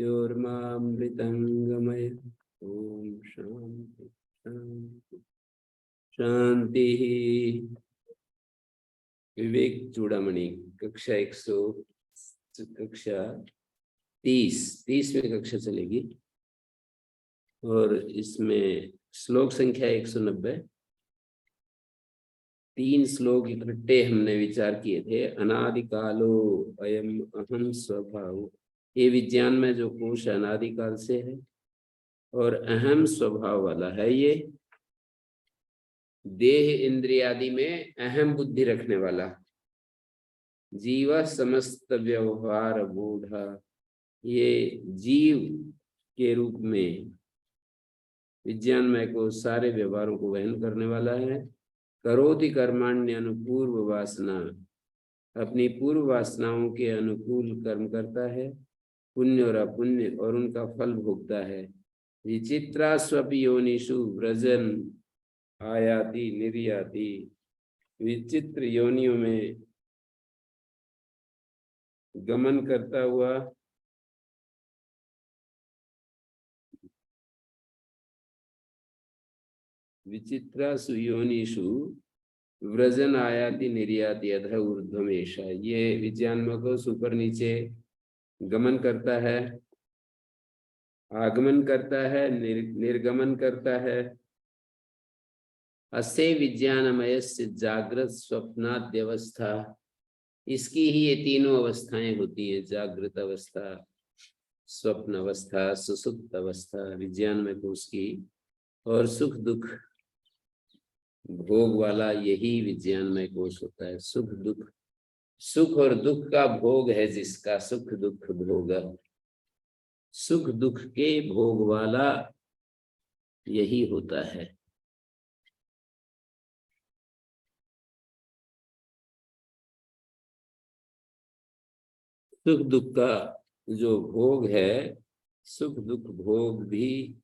मृत्योर्मामृतंगमय। ओम शांति शांति शांति। विवेक चूड़ामणि कक्षा 30वीं कक्षा चलेगी और इसमें श्लोक संख्या 190। 3 श्लोक इकट्ठे हमने विचार किए थे। अनादिकालो अयम अहम स्वभाव, ये विज्ञान में जो कोश अनादिकाल से है और अहम स्वभाव वाला है। ये देह इंद्रियादि में अहम बुद्धि रखने वाला जीव समस्त व्यवहार मूढ़ा, ये जीव के रूप में विज्ञान में को सारे व्यवहारों को वहन करने वाला है। करोति कर्माण्य अनुपूर्व वासना, अपनी पूर्व वासनाओं के अनुकूल कर्म करता है। पुण्य और अपुण्य और उनका फल भोगता है। विचित्रा स्वपि योनिषु व्रजन आयाति निर्याति, विचित्र योनियों में गमन करता हुआ विचित्रासु योनिषु व्रजन आयाति निर्याति अध ऊर्ध्वमेश, ये विज्ञान को ऊपर नीचे गमन करता है, आगमन करता है, निर्गमन करता है। अस्य विज्ञानमय जागृत स्वप्नाद्यवस्था, इसकी ही ये तीनों अवस्थाएं होती है, जागृत अवस्था, स्वप्न अवस्था, सुसुप्त अवस्था विज्ञान में को उसकी। और सुख दुख भोग वाला यही विज्ञान में कोश होता है। सुख दुख, सुख और दुख का भोग है जिसका, सुख दुख भोग, सुख दुख के भोग वाला यही होता है। सुख दुख का जो भोग है, सुख दुख भोग भी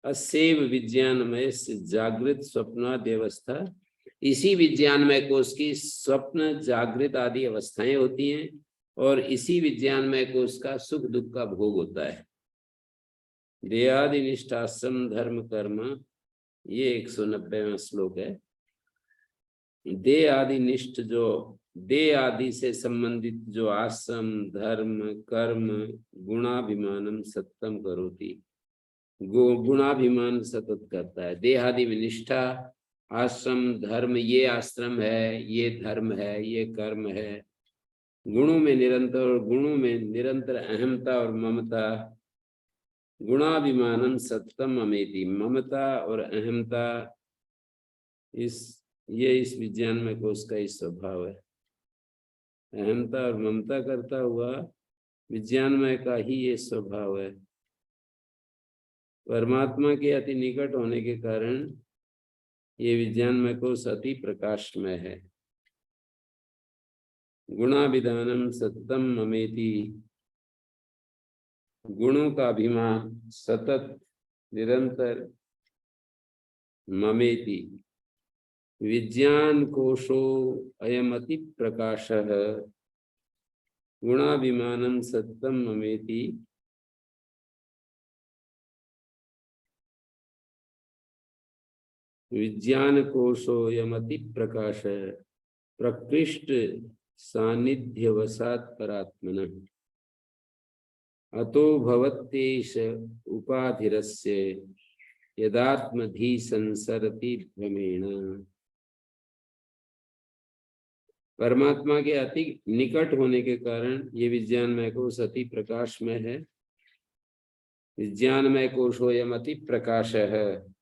असेव विज्ञानमय जागृत स्वप्नादि अवस्था, इसी विज्ञानमय कोश की स्वप्न जागृत आदि अवस्थाएं होती हैं और इसी विज्ञानमय कोश का सुख दुख का भोग होता है। देहादि निष्ठाश्रम धर्म कर्म, ये 190वां श्लोक है। देह आदि निष्ठ, जो देह आदि से संबंधित जो आश्रम धर्म कर्म गुणाभिमानम सत्तम करोति, गुणाभिमान सतत करता है। देहादि में निष्ठा, आश्रम धर्म, ये आश्रम है, ये धर्म है, ये कर्म है। गुणों में निरंतर, गुणों में निरंतर अहमता और ममता। गुणाभिमानम सत्यम अमेति, ममता और अहमता इस विज्ञान में को उसका ही स्वभाव है। अहमता और ममता करता हुआ विज्ञान में का ही ये स्वभाव है। परमात्मा के अति निकट होने के कारण ये विज्ञान में को अति प्रकाश में है। गुणाभिधानम सततम ममेति, गुणों का अभिमान सतत निरंतर ममेति। विज्ञान कोशो अयम अति प्रकाशः, गुणाभिमानम सततम ममेति। विज्ञान कोशोऽयम् अति प्रकाश, प्रकृष्ट सानिध्यवसात् परात्मनः, अतो भवत्येष उपाधिरस्य यदात्मधि संसरति भ्रमेण। परमात्मा के अति निकट होने के कारण ये विज्ञानमय कोश अति प्रकाश में है। विज्ञानमय कोशोऽयम् अति प्रकाश है।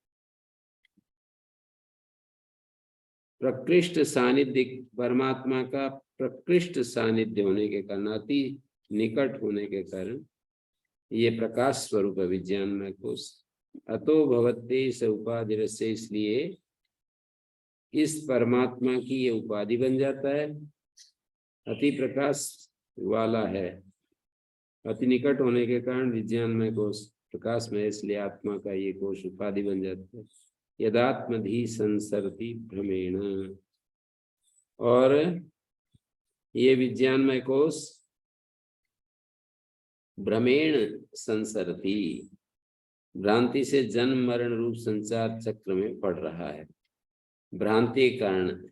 प्रकृष्ट सानिध्य, परमात्मा का प्रकृष्ट सानिध्य होने के कारण, अति निकट होने के कारण ये प्रकाश स्वरूप है विज्ञानमय कोश। अतो भवते स उपाधि से, इसलिए इस परमात्मा की ये उपाधि बन जाता है। अति प्रकाश वाला है, अति निकट होने के कारण विज्ञानमय कोश प्रकाश में, इसलिए आत्मा का ये कोश उपाधि बन जाता है। यदात्मधि संसरति भ्रमेण, और ये विज्ञानमय कोश भ्रमेण संसरती, भ्रांति से जन्म मरण रूप संसार चक्र में पड़ रहा है। भ्रांति के कारण,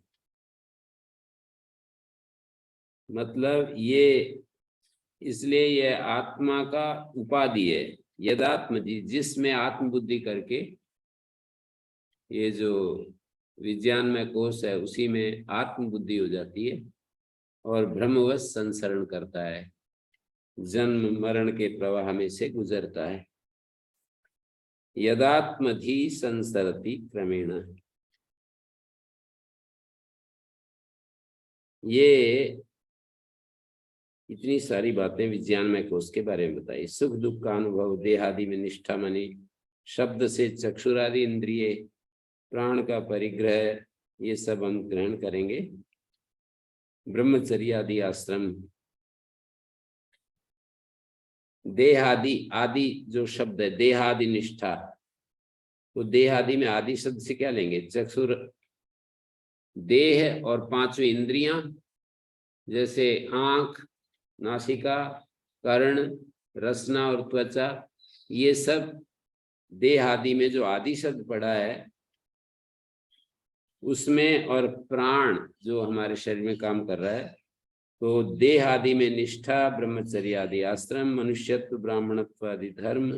मतलब ये इसलिए यह आत्मा का उपाधि है। यदात्म जी, जिसमें आत्मबुद्धि करके ये जो विज्ञान में कोश है उसी में आत्मबुद्धि हो जाती है और भ्रमवश संसरण करता है, जन्म मरण के प्रवाह में से गुजरता है। यदात्मधि संसरति क्रमेण, ये इतनी सारी बातें विज्ञानमय कोश के बारे में बताई। सुख दुख का अनुभव, देहादि में निष्ठा मानी, शब्द से चक्षुरादि इंद्रिय, प्राण का परिग्रह, ये सब हम ग्रहण करेंगे। ब्रह्मचर्य आदि आश्रम, देहादि, आदि जो शब्द है देहादि निष्ठा, तो देहादि में आदि शब्द से क्या लेंगे? चक्षुर, देह और पांचों इंद्रियां, जैसे आंख, नासिका, कर्ण, रसना और त्वचा, ये सब देह आदि में जो आदि शब्द पड़ा है उसमें, और प्राण जो हमारे शरीर में काम कर रहा है, तो देह आदि में निष्ठा, ब्रह्मचर्य आदि आश्रम, मनुष्यत्व, ब्राह्मणत्व आदि धर्म,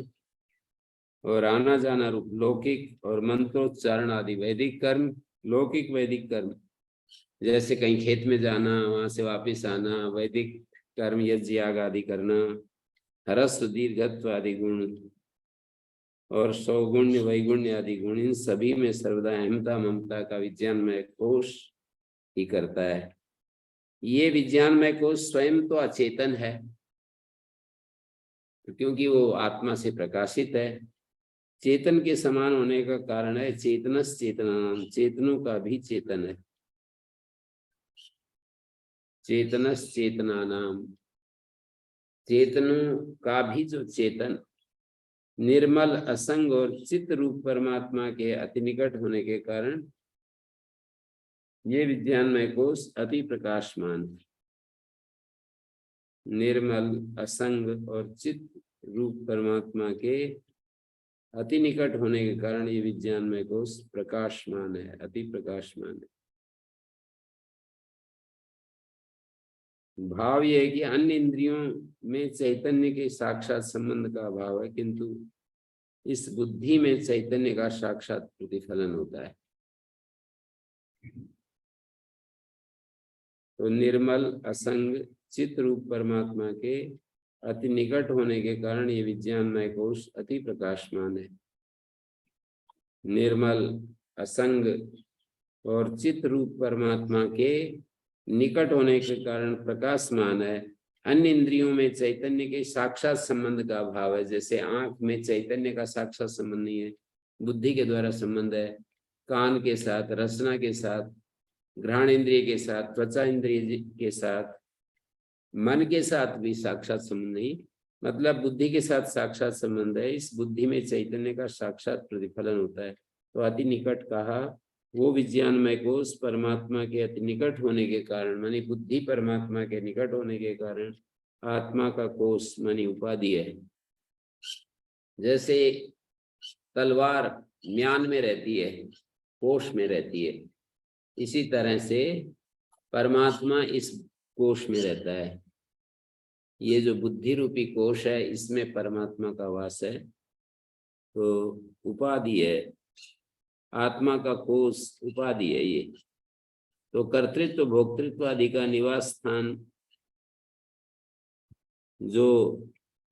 और आना जाना रूप लौकिक, और मंत्रोच्चारण आदि वैदिक कर्म। लौकिक वैदिक कर्म जैसे कहीं खेत में जाना, वहां से वापस आना, वैदिक कर्म यज्ञ याग आदि करना। हरस्व दीर्घत्व आदि गुण, और सौगुण्य वैगुण्य आदि गुण, इन सभी में सर्वदा अहमता ममता का विज्ञानमय कोश ही करता है। ये विज्ञानमय कोश स्वयं तो अचेतन है, क्योंकि वो आत्मा से प्रकाशित है। चेतन के समान होने का कारण है चेतनस चेतनानाम, चेतनों का भी चेतन है। चेतनस चेतनानाम, चेतनों का भी जो चेतन, निर्मल असंग और चित्त रूप परमात्मा के अति निकट होने के कारण ये विज्ञानमय कोश अति प्रकाशमान है। निर्मल असंग और चित्त रूप परमात्मा के अति निकट होने के कारण ये विज्ञानमय कोश प्रकाशमान है, अति प्रकाशमान है। भाव यह है कि अन्य इंद्रियों में चैतन्य के साक्षात संबंध का अभाव है, किंतु इस बुद्धि में चैतन्य का साक्षात प्रतिफलन होता है। तो निर्मल असंग चित्त रूप परमात्मा के अति निकट होने के कारण ये विज्ञानमय कोश अति प्रकाशमान है। निर्मल असंग और चित्त रूप परमात्मा के निकट होने के कारण प्रकाशमान है। अन्य इंद्रियों में चैतन्य के साक्षात संबंध का अभाव है। जैसे आंख में चैतन्य का साक्षात संबंध नहीं है, बुद्धि के द्वारा संबंध है। कान के साथ, रसना के साथ, घ्राण इंद्रिय के साथ, त्वचा इंद्रिय के साथ, मन के साथ भी साक्षात संबंध नहीं, मतलब बुद्धि के साथ साक्षात संबंध है। इस बुद्धि में चैतन्य का साक्षात प्रतिफलन होता है। तो अति निकट कहा, वो विज्ञानमय कोश परमात्मा के अति निकट होने के कारण, मानी बुद्धि परमात्मा के निकट होने के कारण आत्मा का कोश मानी उपाधि है। जैसे तलवार म्यान में रहती है, कोश में रहती है, इसी तरह से परमात्मा इस कोश में रहता है। ये जो बुद्धि रूपी कोश है, इसमें परमात्मा का वास है, तो उपाधि है। आत्मा का कोश उपाधि है ये। तो कर्तृत्व भोक्तृत्व आदि का निवास स्थान जो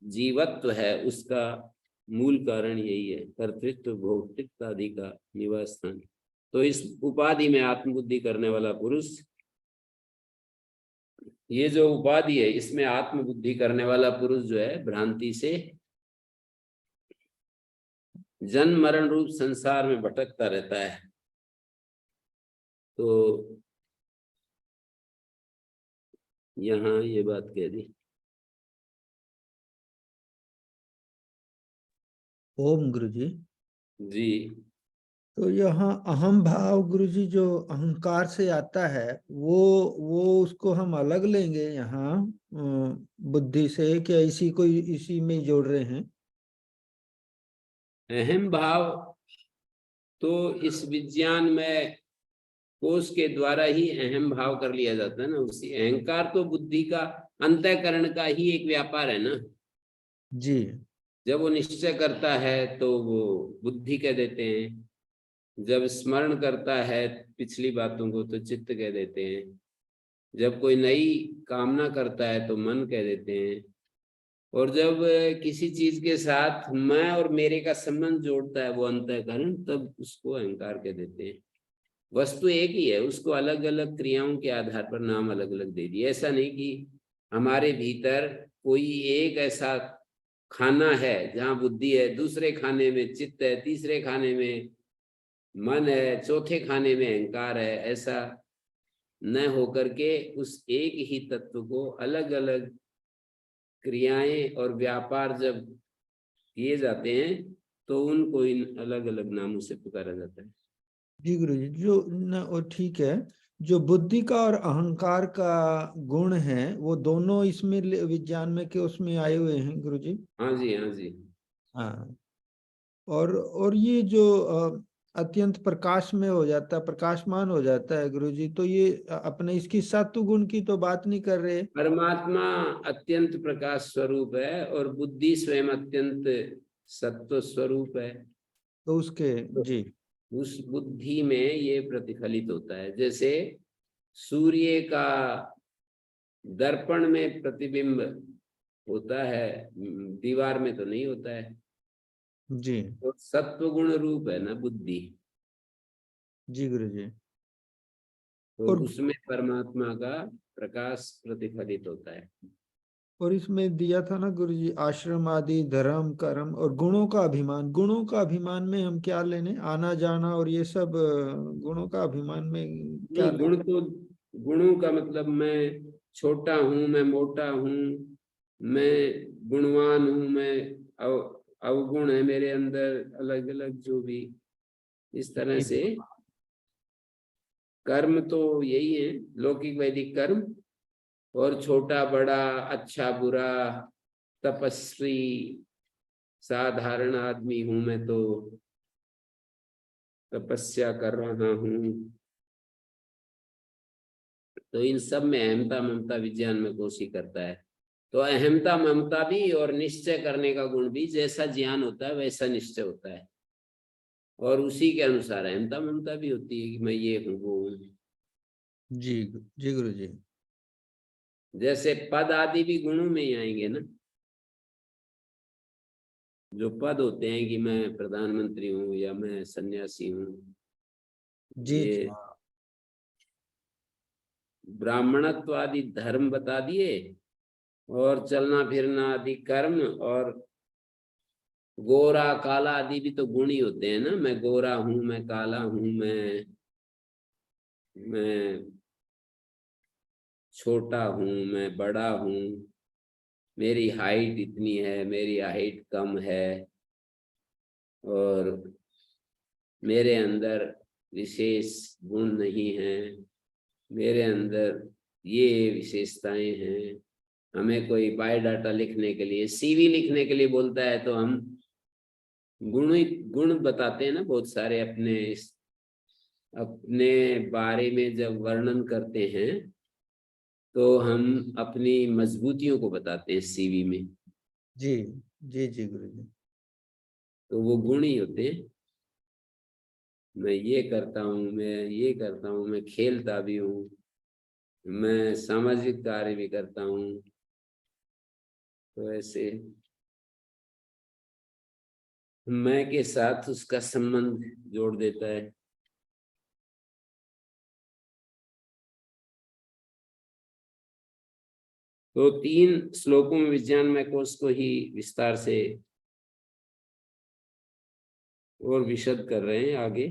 जीवत्व है उसका मूल कारण यही है, कर्तृत्व भोक्तृत्व आदि का निवास स्थान। तो इस उपाधि में आत्मबुद्धि करने वाला पुरुष, ये जो उपाधि है इसमें आत्मबुद्धि करने वाला पुरुष जो है, भ्रांति से जन्म मरण रूप संसार में भटकता रहता है। तो यहाँ ये बात कह दी। ओम गुरु जी। जी। तो यहाँ अहम भाव गुरुजी जो अहंकार से आता है, वो उसको हम अलग लेंगे यहाँ बुद्धि से, क्या इसी को इसी में जोड़ रहे हैं? अहम भाव तो इस विज्ञान में कोष के द्वारा ही अहम भाव कर लिया जाता है ना। उसी अहंकार तो बुद्धि का अंतःकरण का ही एक व्यापार है ना। जी जब वो निश्चय करता है तो वो बुद्धि कह देते हैं, जब स्मरण करता है पिछली बातों को तो चित्त कह देते हैं, जब कोई नई कामना करता है तो मन कह देते हैं, और जब किसी चीज के साथ मैं और मेरे का संबंध जोड़ता है वो अंतःकरण, तब उसको अहंकार कह देते हैं। वस्तु एक ही है, उसको अलग अलग क्रियाओं के आधार पर नाम अलग अलग दे दिए। ऐसा नहीं कि हमारे भीतर कोई एक ऐसा खाना है जहाँ बुद्धि है, दूसरे खाने में चित्त है, तीसरे खाने में मन है, चौथे खाने में अहंकार है। ऐसा न होकर के उस एक ही तत्व को अलग अलग क्रियाएं और व्यापार जब किए जाते हैं तो उनको इन अलग अलग नामों से पुकारा जाता है। जी गुरुजी, जो न वो ठीक है, जो बुद्धि का और अहंकार का गुण है वो दोनों इसमें विज्ञान में के उसमें आए हुए हैं गुरुजी। हाँ जी, हाँ जी। हाँ। और ये जो अत्यंत प्रकाश में हो जाता है, प्रकाशमान हो जाता है गुरुजी, तो ये अपने इसकी सत्व गुण की तो बात नहीं कर रहे। परमात्मा अत्यंत प्रकाश स्वरूप है और बुद्धि स्वयं अत्यंत सत्व स्वरूप है। तो उसके तो जी उस बुद्धि में ये प्रतिफलित होता है। जैसे सूर्य का दर्पण में प्रतिबिंब होता है, दीवार में तो नहीं होता है। जी तो सत्व गुण रूप है ना बुद्धि, जी गुरुजी। तो और उसमें परमात्मा का प्रकाश प्रतिफलित होता है। और इसमें दिया था ना गुरुजी, आश्रम आदि धर्म कर्म और गुणों का अभिमान। गुणों का अभिमान में हम क्या लेने, आना जाना और ये सब गुणों का अभिमान में क्या नहीं, गुण लेने? तो, गुणों का मतलब मैं छोटा हूँ, मैं मोटा हूँ, मैं गुणवान हूँ, मैं अवगुण है मेरे अंदर, अलग अलग जो भी इस तरह जी से। कर्म तो यही है, लौकिक वैदिक कर्म। और छोटा बड़ा, अच्छा बुरा, तपस्वी, साधारण आदमी हूं मैं तो तपस्या कर रहा हूँ। तो इन सब में अहमता ममता विज्ञान में कोशिश करता है। तो अहमता ममता भी और निश्चय करने का गुण भी, जैसा ज्ञान होता है वैसा निश्चय होता है, और उसी के अनुसार अहमता ममता भी होती है कि मैं ये हूँ वो हूँ। जी जी गुरु जी। जैसे पद आदि भी गुणों में ही आएंगे ना। जो पद होते हैं कि मैं प्रधानमंत्री हूँ या मैं सन्यासी हूँ, जी ये जी ब्राह्मणत्व आदि धर्म बता दिए, और चलना फिरना आदि कर्म, और गोरा काला आदि भी तो गुण ही होते हैं ना। मैं गोरा हूं, मैं काला हूं, मैं छोटा हूं, मैं बड़ा हूं, मेरी हाइट इतनी है, मेरी हाइट कम है, और मेरे अंदर विशेष गुण नहीं है, मेरे अंदर ये विशेषताएं हैं। हमें कोई बायोडाटा लिखने के लिए, सीवी लिखने के लिए बोलता है तो हम गुण बताते हैं ना बहुत सारे अपने अपने बारे में। जब वर्णन करते हैं तो हम अपनी मजबूतियों को बताते हैं सीवी में। जी जी जी गुरु जी। तो वो गुण ही होते हैं। मैं ये करता हूँ, मैं ये करता हूँ, मैं खेलता भी हूँ, मैं सामाजिक कार्य भी करता हूँ। तो ऐसे मैं के साथ उसका संबंध जोड़ देता है। तो 3 श्लोकों में विज्ञानमय कोश को ही विस्तार से और विशद कर रहे हैं आगे।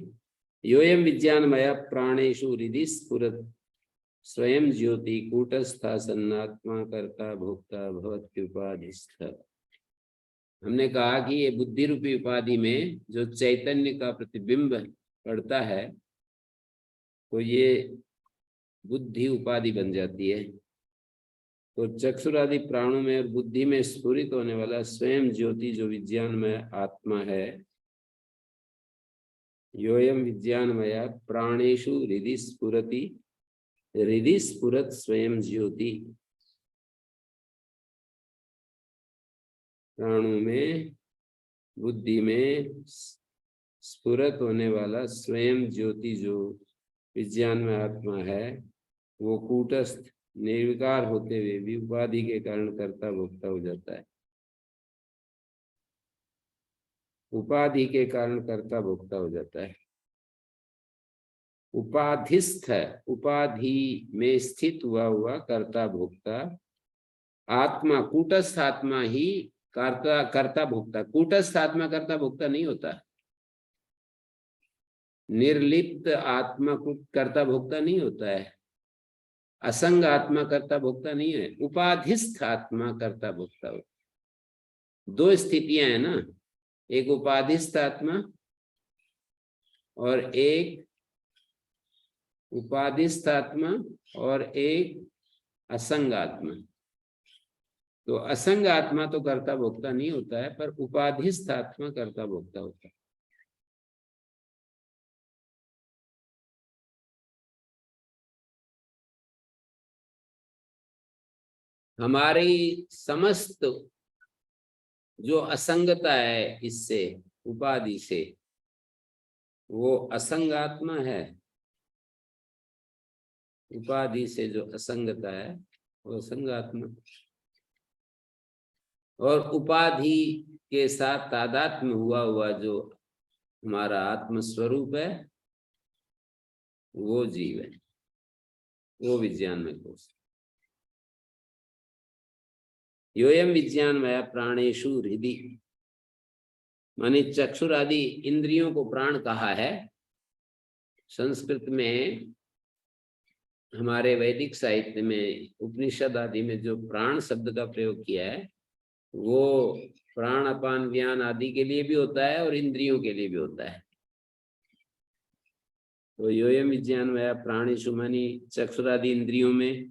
योयम विज्ञानमय प्राणेषु हृदि स्फुरत् स्वयं ज्योति कूटस्था सन्नात्मा कर्ता भोक्ता भवत्युपाधिस्थ। हमने कहा कि ये बुद्धि रूपी उपाधि में जो चैतन्य का प्रतिबिंब पड़ता है तो ये बुद्धि उपाधि बन जाती है। तो चक्षुरादि प्राणों में और बुद्धि में स्फुरित होने वाला स्वयं ज्योति जो विज्ञानमय आत्मा है, योयम विज्ञानमय प्राणेषु हृदि स्फुरति, हृदि स्फुरत स्वयं ज्योति। प्राणों में बुद्धि में स्फुरत होने वाला स्वयं ज्योति जो विज्ञान में आत्मा है, वो कूटस्थ निर्विकार होते हुए भी उपाधि के कारण कर्ता भोक्ता हो जाता है। उपाधि के कारण कर्ता भोक्ता हो जाता है। उपाधिस्थ है, उपाधि में स्थित हुआ हुआ कर्ता भोक्ता आत्मा, कूटस्थ आत्मा ही कर्ता भोक्ता। कूटस्थ आत्मा कर्ता भोक्ता नहीं होता। निर्लिप्त आत्मा कर्ता भोक्ता नहीं होता है। असंग आत्मा कर्ता भोक्ता नहीं है। उपाधिस्थ आत्मा कर्ता भोक्ता होता है। दो स्थितियां हैं ना, एक उपाधिस्थ आत्मा और एक उपाधिस्थ आत्मा और एक असंग आत्मा। तो असंग आत्मा तो कर्ता भोक्ता नहीं होता है, पर उपाधिस्थ आत्मा कर्ता भोक्ता होता है। हमारी समस्त जो असंगता है इससे, उपाधि से, वो असंग आत्मा है। उपाधि से जो असंगता है वो असंग आत्मा, और उपाधि के साथ तादात्म्य हुआ हुआ जो हमारा आत्म स्वरूप है, वो जीव है, वो विज्ञान में कोश। योयम विज्ञानमय प्राणेषु हृदि, माने चक्षुरादि इंद्रियों को प्राण कहा है। संस्कृत में, हमारे वैदिक साहित्य में, उपनिषद आदि में जो प्राण शब्द का प्रयोग किया है, वो प्राण अपान व्यान आदि के लिए भी होता है और इंद्रियों के लिए भी होता है। तो योयम विज्ञानमय प्राणेषु मानी चक्षुरादि इंद्रियों में,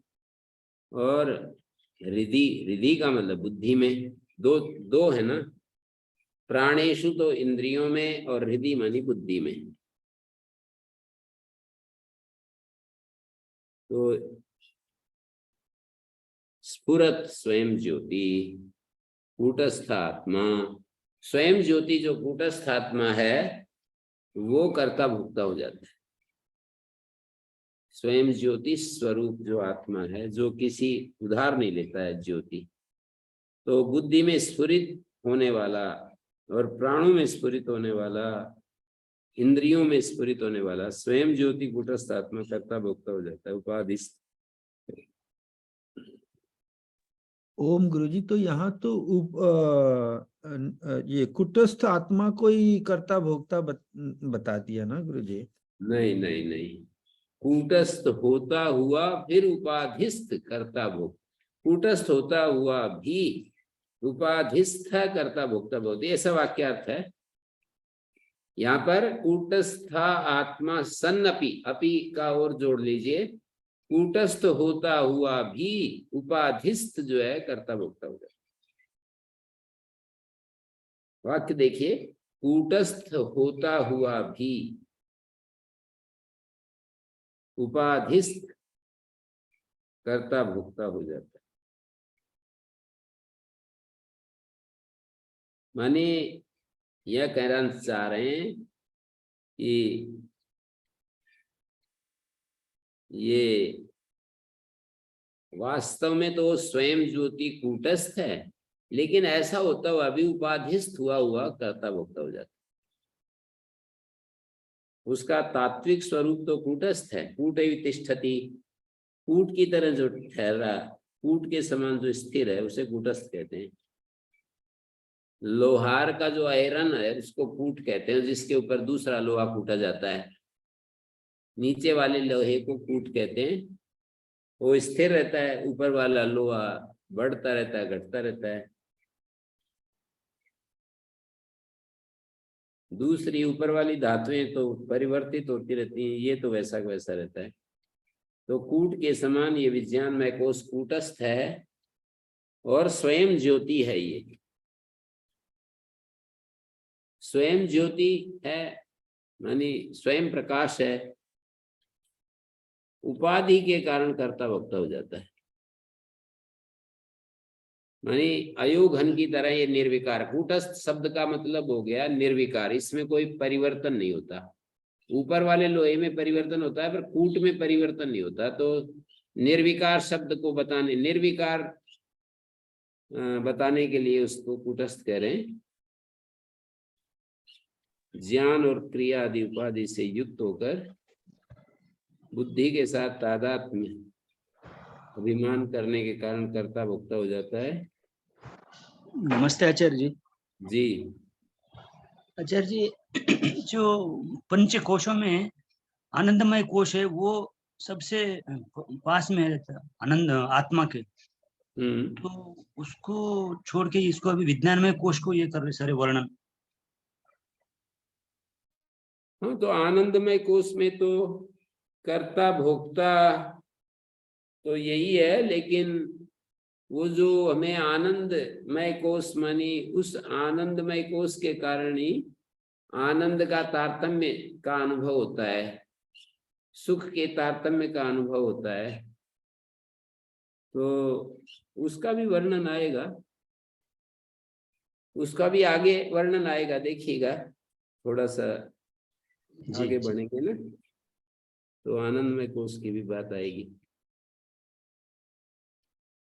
और हृदि, हृदि का मतलब बुद्धि में। दो दो है ना, प्राणेषु तो इंद्रियों में और हृदि मानी बुद्धि में। तो स्फुरत स्वयं ज्योति, कूटस्थ आत्मा, स्वयं ज्योति जो कूटस्थ आत्मा है वो कर्ता भोक्ता हो जाता है। स्वयं ज्योति स्वरूप जो आत्मा है, जो किसी उधार नहीं लेता है ज्योति, तो बुद्धि में स्फुरित होने वाला और प्राणों में स्फुरित होने वाला, इंद्रियों में स्फुरित होने वाला स्वयं ज्योति कूटस्थ आत्मा कर्ता भोक्ता हो जाता है, उपाधि। ओम गुरुजी, तो यहाँ तो ये कुटस्थ आत्मा को ही कर्ता भोक्ता बता दिया ना गुरुजी? नहीं नहीं नहीं, कूटस्थ होता हुआ फिर उपाधिस्थ कर्ता भोक्ता, कूटस्थ होता हुआ भी उपाधिस्थ कर्ता भोक्ता भवति, ऐसा वाक्यार्थ है। यहाँ पर कूटस्थ आत्मा सन्न अपि, अपि का और जोड़ लीजिए, कूटस्थ होता हुआ भी उपाधिस्थ जो है कर्ता भोक्ता हो जाता। वाक्य देखिए, कूटस्थ होता हुआ भी उपाधिस्थ कर्ता भोक्ता हो जाता है। माने यह कहना चाह रहे हैं कि ये वास्तव में तो स्वयं ज्योति कूटस्थ है, लेकिन ऐसा होता हुआ भी उपाधिस्थ हुआ हुआ कर्ता भोक्ता हो जाता है। उसका तात्विक स्वरूप तो कूटस्थ है, कूट तिष्ठति, कूट की तरह जो ठहरा, कूट के समान जो स्थिर है उसे कूटस्थ कहते हैं। लोहार का जो आयरन है उसको कूट कहते हैं, जिसके ऊपर दूसरा लोहा कूटा जाता है। नीचे वाले लोहे को कूट कहते हैं, वो स्थिर रहता है, ऊपर वाला लोहा बढ़ता रहता है, घटता रहता है। दूसरी ऊपर वाली धातुएं तो परिवर्तित होती रहती हैं, ये तो वैसा का वैसा रहता है। तो कूट के समान ये विज्ञानमय कोश कूटस्थ है और स्वयं ज्योति है। ये स्वयं ज्योति है मानी स्वयं प्रकाश है, उपाधि के कारण कर्ता भोक्ता हो जाता है। मानी अयोघन की तरह ये निर्विकार, कूटस्थ शब्द का मतलब हो गया निर्विकार, इसमें कोई परिवर्तन नहीं होता। ऊपर वाले लोहे में परिवर्तन होता है पर कूट में परिवर्तन नहीं होता। तो निर्विकार शब्द को बताने, निर्विकार बताने के लिए उसको कूटस्थ कह रहे हैं। ज्ञान और क्रिया आदि उपाधि से युक्त होकर बुद्धि के साथ तादात्म्य अभिमान करने के कारण कर्ता भोक्ता हो जाता है। नमस्ते आचार्य जी। जी आचार्य जी, जो पंच कोशों में आनंदमय कोश है वो सबसे पास में रहता है आनंद आत्मा के, तो उसको छोड़ के इसको अभी विज्ञानमय कोश को ये कर रहे सारे वर्णन। हाँ, तो आनंदमय कोश में तो कर्ता भोक्ता तो यही है, लेकिन वो जो हमें आनंदमय कोश मानी उस आनंदमय कोश के कारण ही आनंद का तारतम्य का अनुभव होता है, सुख के तारतम्य का अनुभव होता है। तो उसका भी वर्णन आएगा, उसका भी आगे वर्णन आएगा, देखिएगा थोड़ा सा आगे बढ़ेंगे ना तो आनंदमय कोश की भी बात आएगी।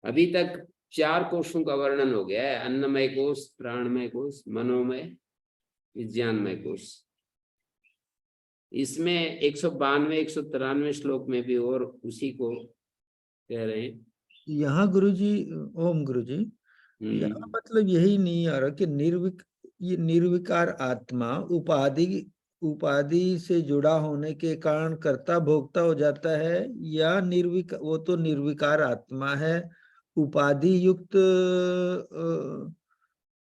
अभी तक 4 कोशों का वर्णन हो गया है, अन्नमय कोश, प्राणमय कोश, मनोमय, विज्ञानमय कोश। इसमें 192 193 श्लोक में भी और उसी को कह रहे हैं। यहाँ गुरुजी, ओम गुरुजी, यहाँ मतलब यही नहीं आ रहा कि ये निर्विकार आत्मा उपाधि से जुड़ा होने के कारण कर्ता भोक्ता हो जाता है, या वो तो निर्विकार आत्मा है, उपाधि युक्त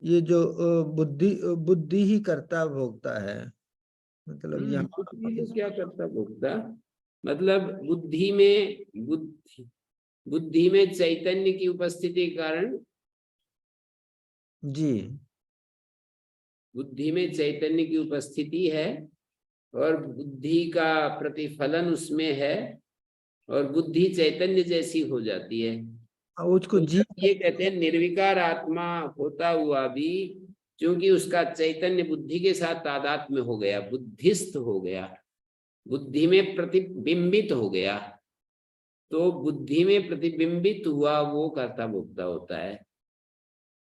ये जो बुद्धि ही कर्ता भोक्ता है। मतलब यहाँ तो क्या करता भोक्ता, मतलब बुद्धि में चैतन्य की उपस्थिति के कारण, जी बुद्धि में चैतन्य की उपस्थिति है और बुद्धि का प्रतिफलन उसमें है और बुद्धि चैतन्य जैसी हो जाती है। उसको तो जी ये कहते हैं निर्विकार आत्मा होता हुआ भी क्योंकि उसका चैतन्य बुद्धि के साथ तादात्म्य हो गया, बुद्धिस्थ हो गया, बुद्धि में प्रतिबिंबित हो गया, तो बुद्धि में प्रतिबिंबित हुआ वो कर्ता भोक्ता होता है।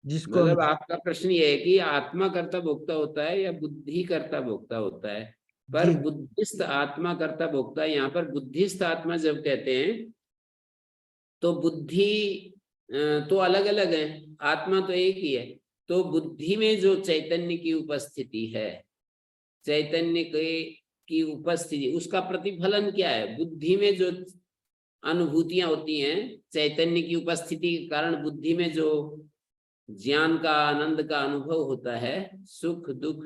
जिसको मतलब आपका प्रश्न ये है कि आत्मा कर्ता भोक्ता होता है या बुद्धि कर्ता भोक्ता होता है। पर जी बुद्धिस्त आत्मा कर्ता भोक्ता, यहाँ पर बुद्धिस्त आत्मा जब कहते हैं तो बुद्धि तो अलग अलग है, आत्मा तो एक ही है। तो बुद्धि में जो चैतन्य की उपस्थिति है, चैतन्य की उपस्थिति, उसका प्रतिफलन क्या है? बुद्धि में जो अनुभूतियां होती हैं चैतन्य की उपस्थिति के कारण, बुद्धि में जो ज्ञान का आनंद का अनुभव होता है, सुख दुख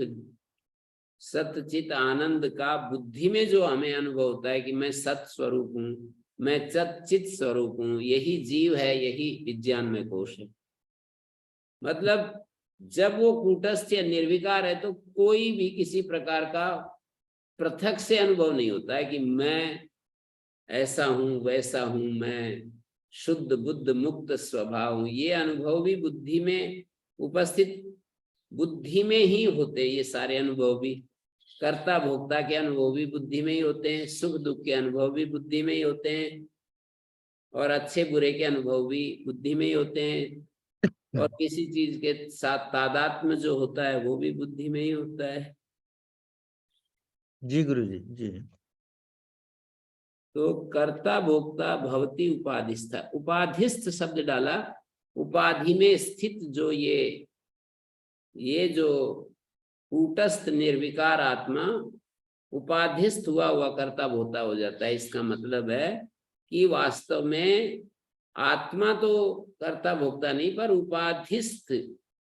सतचित आनंद का बुद्धि में जो हमें अनुभव होता है कि मैं सत स्वरूप हूँ, मैं चित स्वरूप हूँ, यही जीव है, यही विज्ञानमय कोश है। मतलब जब वो कूटस्थ या निर्विकार है तो कोई भी किसी प्रकार का पृथक से अनुभव नहीं होता है कि मैं ऐसा हूं वैसा हूं, मैं शुद्ध बुद्ध मुक्त स्वभाव हूं। ये अनुभव भी बुद्धि में उपस्थित, बुद्धि में ही होते हैं। ये सारे अनुभव भी, कर्ता भोक्ता के अनुभव भी बुद्धि में ही होते हैं, सुख दुख के अनुभव भी बुद्धि में ही होते हैं, और अच्छे बुरे के अनुभव भी बुद्धि में ही होते हैं, और किसी चीज के साथ तादात्म्य जो होता है वो भी बुद्धि में ही होता है। जी गुरुजी जी। तो कर्ता भोक्ता भवती उपाधिस्थ, उपाधिस्थ शब्द डाला, उपाधि में स्थित जो ये जो कूटस्थ निर्विकार आत्मा उपाधिस्थ हुआ कर्ता भोक्ता हो जाता है। इसका मतलब है कि वास्तव में आत्मा तो कर्ता भोक्ता नहीं, पर उपाधिस्थ,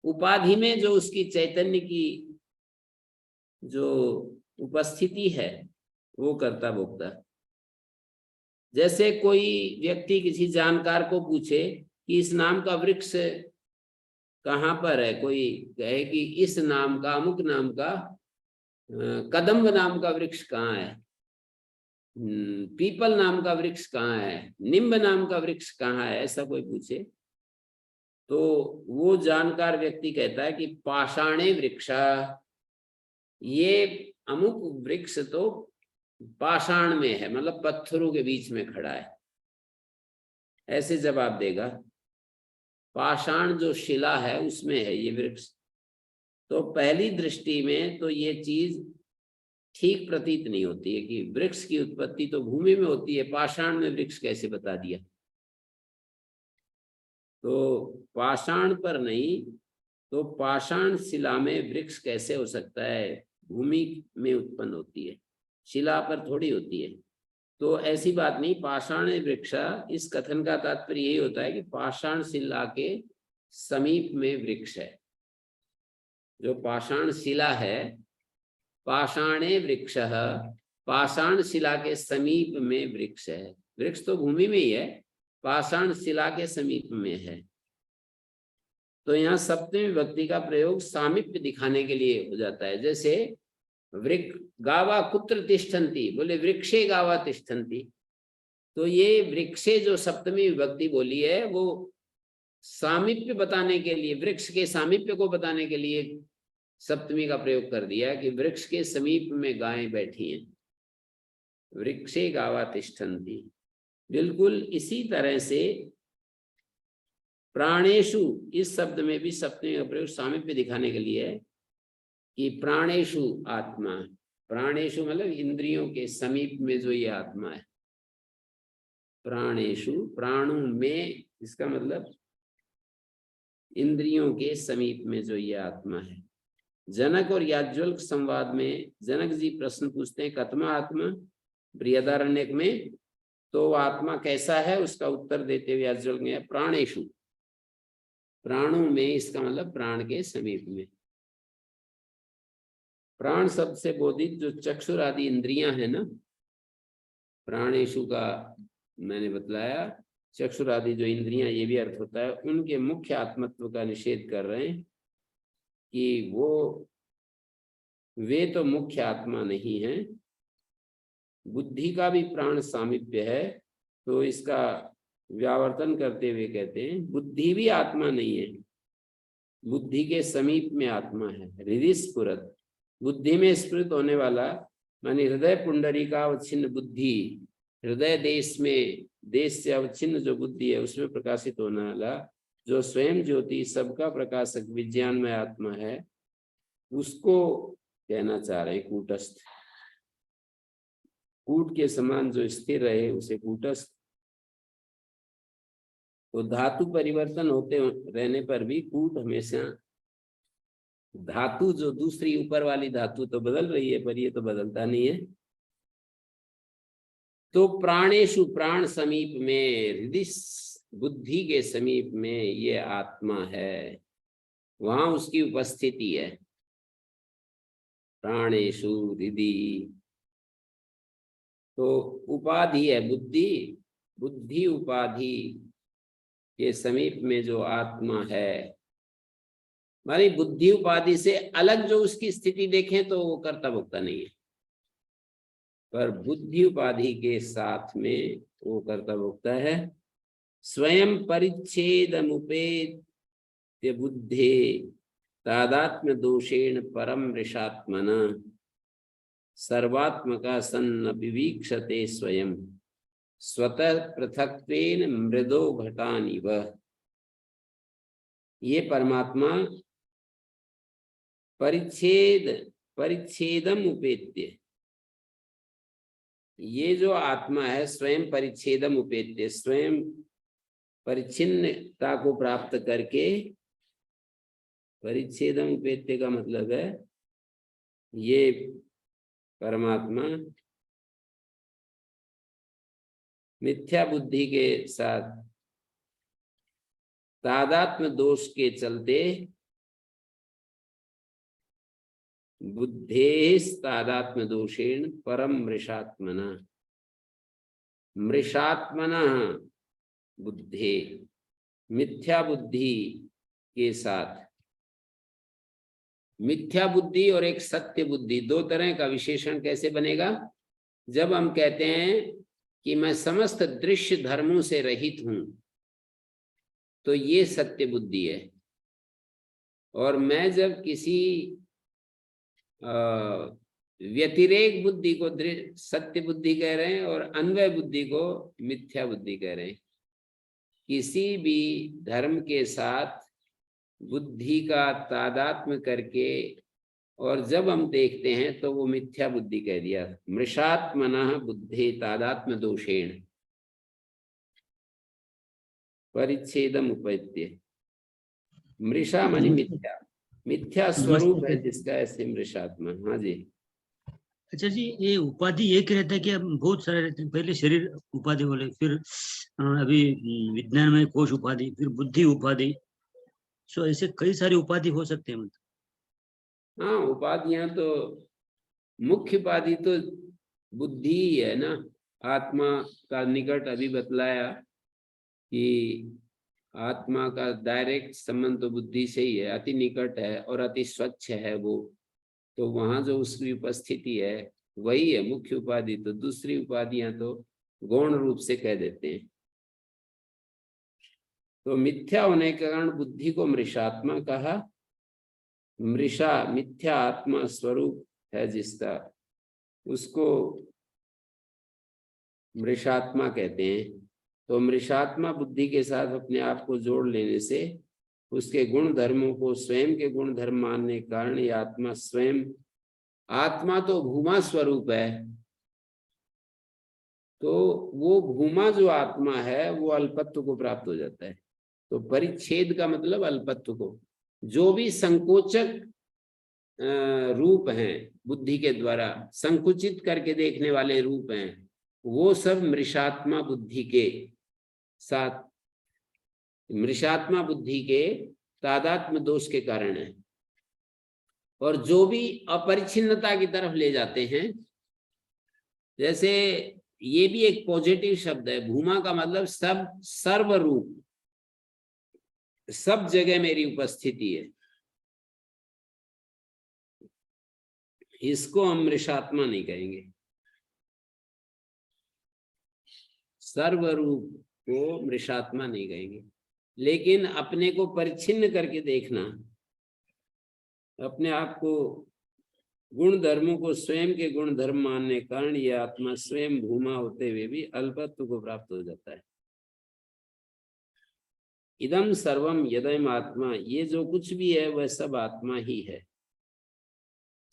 उपाधि में जो उसकी चैतन्य की जो उपस्थिति है वो कर्ता भोक्ता। जैसे कोई व्यक्ति किसी जानकार को पूछे कि इस नाम का वृक्ष कहाँ पर है, कोई कहे कि इस नाम का, अमुक नाम का कदम्ब नाम का वृक्ष कहाँ है, पीपल नाम का वृक्ष कहाँ है, निम्ब नाम का वृक्ष कहाँ है, ऐसा कोई पूछे तो वो जानकार व्यक्ति कहता है कि पाषाणे वृक्ष, ये अमुक वृक्ष तो पाषाण में है, मतलब पत्थरों के बीच में खड़ा है, ऐसे जवाब देगा। पाषाण जो शिला है उसमें है ये वृक्ष। तो पहली दृष्टि में तो ये चीज ठीक प्रतीत नहीं होती है कि वृक्ष की उत्पत्ति तो भूमि में होती है, पाषाण में वृक्ष कैसे बता दिया। तो पाषाण पर नहीं तो पाषाण शिला में वृक्ष कैसे हो सकता है, भूमि में उत्पन्न होती है, शिला पर थोड़ी होती है। तो ऐसी बात नहीं, पाषाण वृक्ष, इस कथन का तात्पर्य यही होता है कि पाषाण शिला के समीप में वृक्ष है। जो पाषाण शिला है, पाषाणे वृक्ष, पाषाण शिला के समीप में वृक्ष है। वृक्ष तो भूमि में ही है, पाषाण शिला के समीप में है। तो यहाँ सप्तमी विभक्ति का प्रयोग सामीप्य दिखाने के लिए हो जाता है। जैसे गावा कुत्र तिष्ठन्ति, बोले वृक्षे गावा तिष्ठन्ति, तो ये वृक्षे जो सप्तमी विभक्ति बोली है वो सामीप्य बताने के लिए, वृक्ष के सामीप्य को बताने के लिए सप्तमी का प्रयोग कर दिया कि वृक्ष के समीप में गायें बैठी हैं, वृक्षे गावा तिष्ठन्ति। बिल्कुल इसी तरह से प्राणेषु, इस शब्द में भी सप्तमी का प्रयोग सामीप्य दिखाने के लिए है कि प्राणेषु आत्मा, प्राणेषु मतलब इंद्रियों के समीप में जो ये आत्मा है, प्राणेषु, प्राणु में, इसका मतलब इंद्रियों के समीप में जो ये आत्मा है। जनक और याज्ञवल्क्य संवाद में जनक जी प्रश्न पूछते हैं कतमा आत्मा, बृहदारण्यक में, तो आत्मा कैसा है, उसका उत्तर देते हुए याज्ञवल्क्य ने प्राणेषु, प्राणों में, इसका मतलब प्राण के समीप में। प्राण शब्द से बोधित जो चक्षुर आदि इंद्रियां हैं ना, प्राणेषु का मैंने बतलाया, चक्षुर आदि जो इंद्रियां, ये भी अर्थ होता है, उनके मुख्य आत्मत्व का निषेध कर रहे हैं कि वे तो मुख्य आत्मा नहीं है। बुद्धि का भी प्राण सामीप्य है, तो इसका व्यावर्तन करते हुए कहते हैं बुद्धि भी आत्मा नहीं है, बुद्धि के समीप में आत्मा है। हृदय स्फुरत, बुद्धि में स्फुरित होने वाला, मानी हृदय पुंडरी का अवच्छिन्न बुद्धि, हृदय देश में, देश से अवच्छिन्न जो बुद्धि है उसमें प्रकाशित होने वाला जो स्वयं ज्योति, सबका प्रकाशक विज्ञानमय आत्मा है, उसको कहना चाह रहे हैं कूटस्थ। कूट के समान जो स्थिर रहे उसे कूटस्थ। तो धातु परिवर्तन होते रहने पर भी कूट हमेशा, धातु जो दूसरी ऊपर वाली धातु तो बदल रही है पर ये तो बदलता नहीं है। तो प्राणेषु, प्राण समीप में, हृदय बुद्धि के समीप में ये आत्मा है, वहां उसकी उपस्थिति है। प्राणेषु हृदय, तो उपाधि है बुद्धि, बुद्धि उपाधि के समीप में जो आत्मा है, मानी बुद्धि उपाधि से अलग जो उसकी स्थिति देखें तो वो कर्ता भोक्ता नहीं है, पर बुद्धि उपाधि के साथ में वो कर्ता भोक्ता है। स्वयं परिच्छेदमुपेत्य बुद्धे तादात्म्य दोषेण परम ऋषात्मन सर्वात्मका सन्न विवीक्षते स्वयं स्वतः पृथक्त्वेन मृदो घटानिव। ये परमात्मा परिच्छेदम उपेत्य, ये जो आत्मा है स्वयं परिच्छेदम उपेत्य, स्वयं परिच्छिन्नता को प्राप्त करके, परिच्छेदम उपेत्य का मतलब है ये परमात्मा मिथ्या बुद्धि के साथ तादात्म्य दोष के चलते बुद्धेस्तादात्म्य दोषेण परम मृषात्मना, मृषात्मना बुद्धे, मिथ्या बुद्धि के साथ। मिथ्या बुद्धि और एक सत्य बुद्धि, दो तरह का विशेषण कैसे बनेगा? जब हम कहते हैं कि मैं समस्त दृश्य धर्मों से रहित हूं, तो ये सत्य बुद्धि है। और मैं जब किसी व्यतिरेक बुद्धि को सत्य बुद्धि कह रहे हैं और अन्वय बुद्धि को मिथ्या बुद्धि कह रहे हैं। किसी भी धर्म के साथ बुद्धि का तादात्म्य करके और जब हम देखते हैं तो वो मिथ्या बुद्धि कह दिया। मृषात्मनः बुद्धे तादात्म्य दोषेण परिच्छेदम उपैत्य। मृषा मानी मिथ्या, मिथ्या स्वरूप है जिसका, ऐसे मृषात्मा। हाँ जी। अच्छा जी, ये उपाधि एक रहता है कि बहुत सारे रहते हैं? पहले शरीर उपाधि बोले, फिर अभी विज्ञानमय कोश उपाधि, फिर बुद्धि उपाधि, सो ऐसे कई सारी उपाधि हो सकते हैं। मतलब हाँ, उपाधियां तो, मुख्य उपाधि तो बुद्धि ही है ना। आत्मा का निकट अभी बतलाया कि आत्मा का डायरेक्ट संबंध तो बुद्धि से ही है, अति निकट है और अति स्वच्छ है वो। तो वहां जो उसकी उपस्थिति है वही है मुख्य उपाधि। तो दूसरी उपाधियां तो गौण रूप से कह देते हैं। तो मिथ्या होने के कारण बुद्धि को मृषात्मा कहा। मृषा मिथ्या आत्मा स्वरूप है जिसका, उसको मृषात्मा कहते हैं। तो मृषात्मा बुद्धि के साथ अपने आप को जोड़ लेने से उसके गुण धर्मों को स्वयं के गुण धर्म मानने के कारण ये आत्मा स्वयं, आत्मा तो भूमा स्वरूप है, तो वो भूमा जो आत्मा है वो अल्पत्व को प्राप्त हो जाता है। तो परिच्छेद का मतलब अल्पत्व को। जो भी संकोचक रूप हैं बुद्धि के द्वारा संकुचित करके देखने वाले रूप हैं, वो सब मृषात्मा बुद्धि के साथ, मृषात्मा बुद्धि के तादात्म्य दोष के कारण है। और जो भी अपरिच्छिन्नता की तरफ ले जाते हैं, जैसे ये भी एक पॉजिटिव शब्द है, भूमा का मतलब सब, सर्वरूप, सब जगह मेरी उपस्थिति है, इसको हम मृषात्मा नहीं कहेंगे। सर्वरूप को मृषात्मा नहीं कहेंगे। लेकिन अपने को परिच्छिन्न करके देखना, अपने आप को गुण धर्मों को स्वयं के गुण धर्म मानने के कारण यह आत्मा स्वयं भूमा होते हुए भी अल्पत्व को प्राप्त हो जाता है। इदम सर्वम यदयम आत्मा, ये जो कुछ भी है वह सब आत्मा ही है।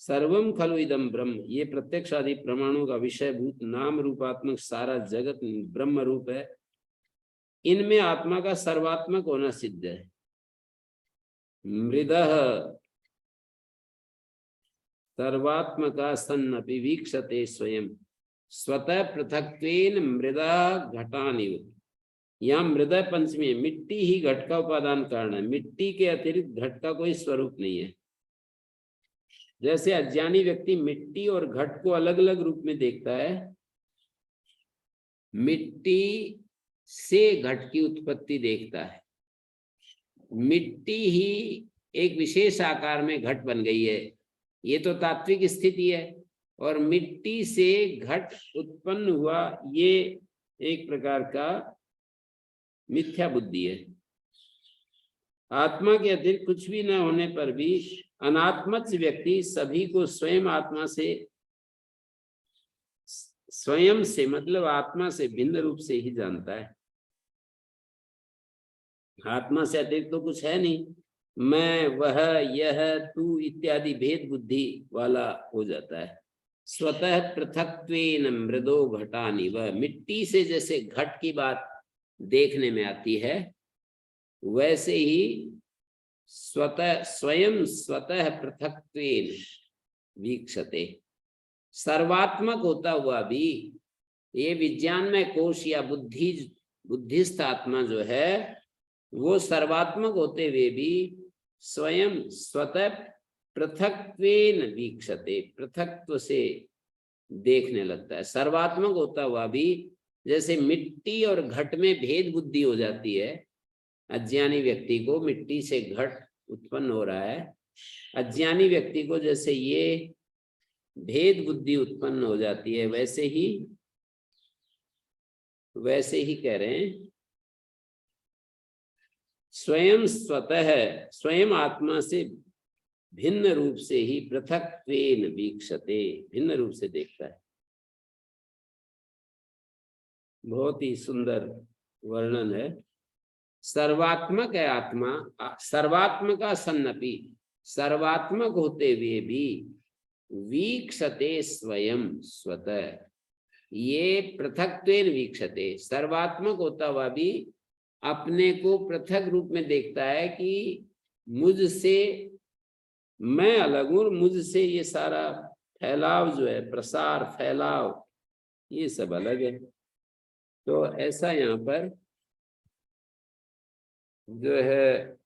सर्वम खलु इदम ब्रह्म, ये प्रत्यक्ष आदि प्रमाणों का विषय भूत नाम रूपात्मक सारा जगत ब्रह्म रूप है। इनमें आत्मा का सर्वात्मक होना सिद्ध है। मृदः सर्वात्मका सन्नपि वीक्षते स्वयं स्वतः पृथक्त्वेन मृदा घटानिव। यहाँ मृदा पंचमी है, मिट्टी ही घट का उपादान कारण है। मिट्टी के अतिरिक्त घट का कोई स्वरूप नहीं है। जैसे अज्ञानी व्यक्ति मिट्टी और घट को अलग अलग रूप में देखता है, मिट्टी से घट की उत्पत्ति देखता है। मिट्टी ही एक विशेष आकार में घट बन गई है, ये तो तात्विक स्थिति है। और मिट्टी से घट उत्पन्न हुआ, ये एक प्रकार का मिथ्या बुद्धि है। आत्मा के अतिरिक्त कुछ भी न होने पर भी अनात्मच व्यक्ति सभी को स्वयं आत्मा से, स्वयं से मतलब आत्मा से भिन्न रूप से ही जानता है। आत्मा से अतिरिक्त तो कुछ है नहीं। मैं, वह, यह, तू इत्यादि भेद बुद्धि वाला हो जाता है। स्वतः पृथक्त्वेन मृदो घटानि, वह मिट्टी से जैसे घट की बात देखने में आती है, वैसे ही स्वतः स्वयं स्वतः पृथक्त्वेन वीक्षते। सर्वात्मक होता हुआ भी ये विज्ञान में कोश या बुद्धिस्थ आत्मा जो है वो सर्वात्मक होते हुए भी स्वयं स्वतः पृथक्त्वेन वीक्षते, पृथक्त्व से देखने लगता है। सर्वात्मक होता हुआ भी, जैसे मिट्टी और घट में भेद बुद्धि हो जाती है, अज्ञानी व्यक्ति को मिट्टी से घट उत्पन्न हो रहा है, अज्ञानी व्यक्ति को जैसे ये भेद बुद्धि उत्पन्न हो जाती है, वैसे ही कह रहे हैं स्वयं स्वतः, स्वयं आत्मा से भिन्न रूप से ही पृथक्त्वेन वीक्षते, भिन्न रूप से देखता है। बहुत ही सुंदर वर्णन है। सर्वात्मक है आत्मा, सर्वात्मका सन्नपि, सर्वात्मक होते हुए भी वीक्षते स्वयं स्वतः, ये पृथक्त्वेन वीक्षते, सर्वात्मक होता हुआ भी अपने को पृथक रूप में देखता है कि मुझसे मैं अलग हूं, मुझसे ये सारा फैलाव जो है, प्रसार फैलाव, ये सब अलग है। तो ऐसा यहाँ पर जो है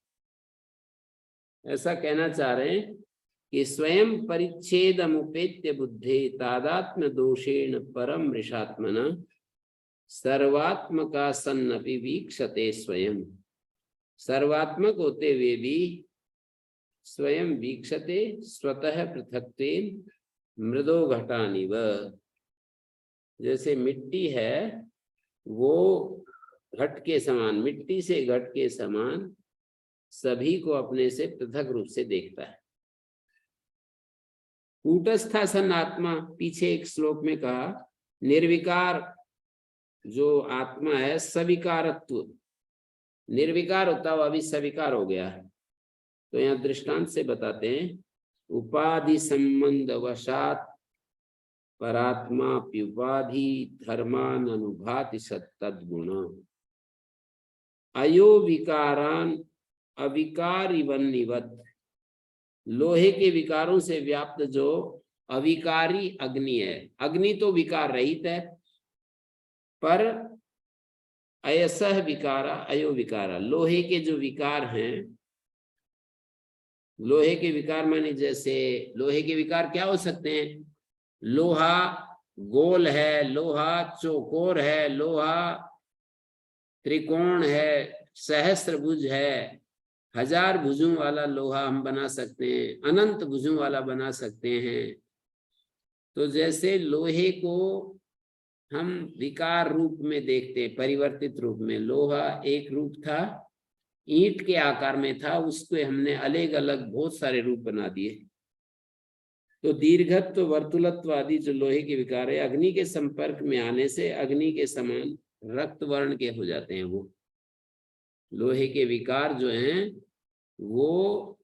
ऐसा कहना चाह रहे हैं कि स्वयं परिच्छेदमुपेत्य बुद्धे तादात्म्य दोषेण परम ऋषात्मना सर्वात्मका सन्नपि वीक्षते स्वयं, सर्वात्मक होते हुए भी स्वयं वीक्षते स्वतः पृथक्त्वेन मृदो घटानिव, जैसे मिट्टी है वो घट के समान, मिट्टी से घट के समान सभी को अपने से पृथक रूप से देखता है। कूटस्था सन आत्मा, पीछे एक श्लोक में कहा निर्विकार जो आत्मा है सविकारत्व, निर्विकार होता हुआ अभी सविकार हो गया है। तो यहाँ दृष्टांत से बताते हैं उपाधि संबंध वशात परात्मा उपाधि धर्मान अनुभाति सत्तद्गुण अयो विकारान अविकारिवन्निवत, लोहे के विकारों से व्याप्त जो अविकारी अग्नि है, अग्नि तो विकार रहित है, पर अयसह विकारा अयो विकारा, लोहे के जो विकार हैं, लोहे के विकार माने जैसे लोहे के विकार क्या हो सकते हैं, लोहा गोल है, लोहा चौकोर है, लोहा त्रिकोण है, सहस्त्रभुज है, हजार भुजों वाला लोहा हम बना सकते हैं, अनंत भुजों वाला बना सकते हैं। तो जैसे लोहे को हम विकार रूप में देखते हैं, परिवर्तित रूप में, लोहा एक रूप था, ईंट के आकार में था, उसको हमने अलग अलग बहुत सारे रूप बना दिए। तो दीर्घत्व वर्तुलत्व आदि जो लोहे के विकार है, अग्नि के संपर्क में आने से अग्नि के समान रक्त वर्ण के हो जाते हैं। वो लोहे के विकार जो हैं वो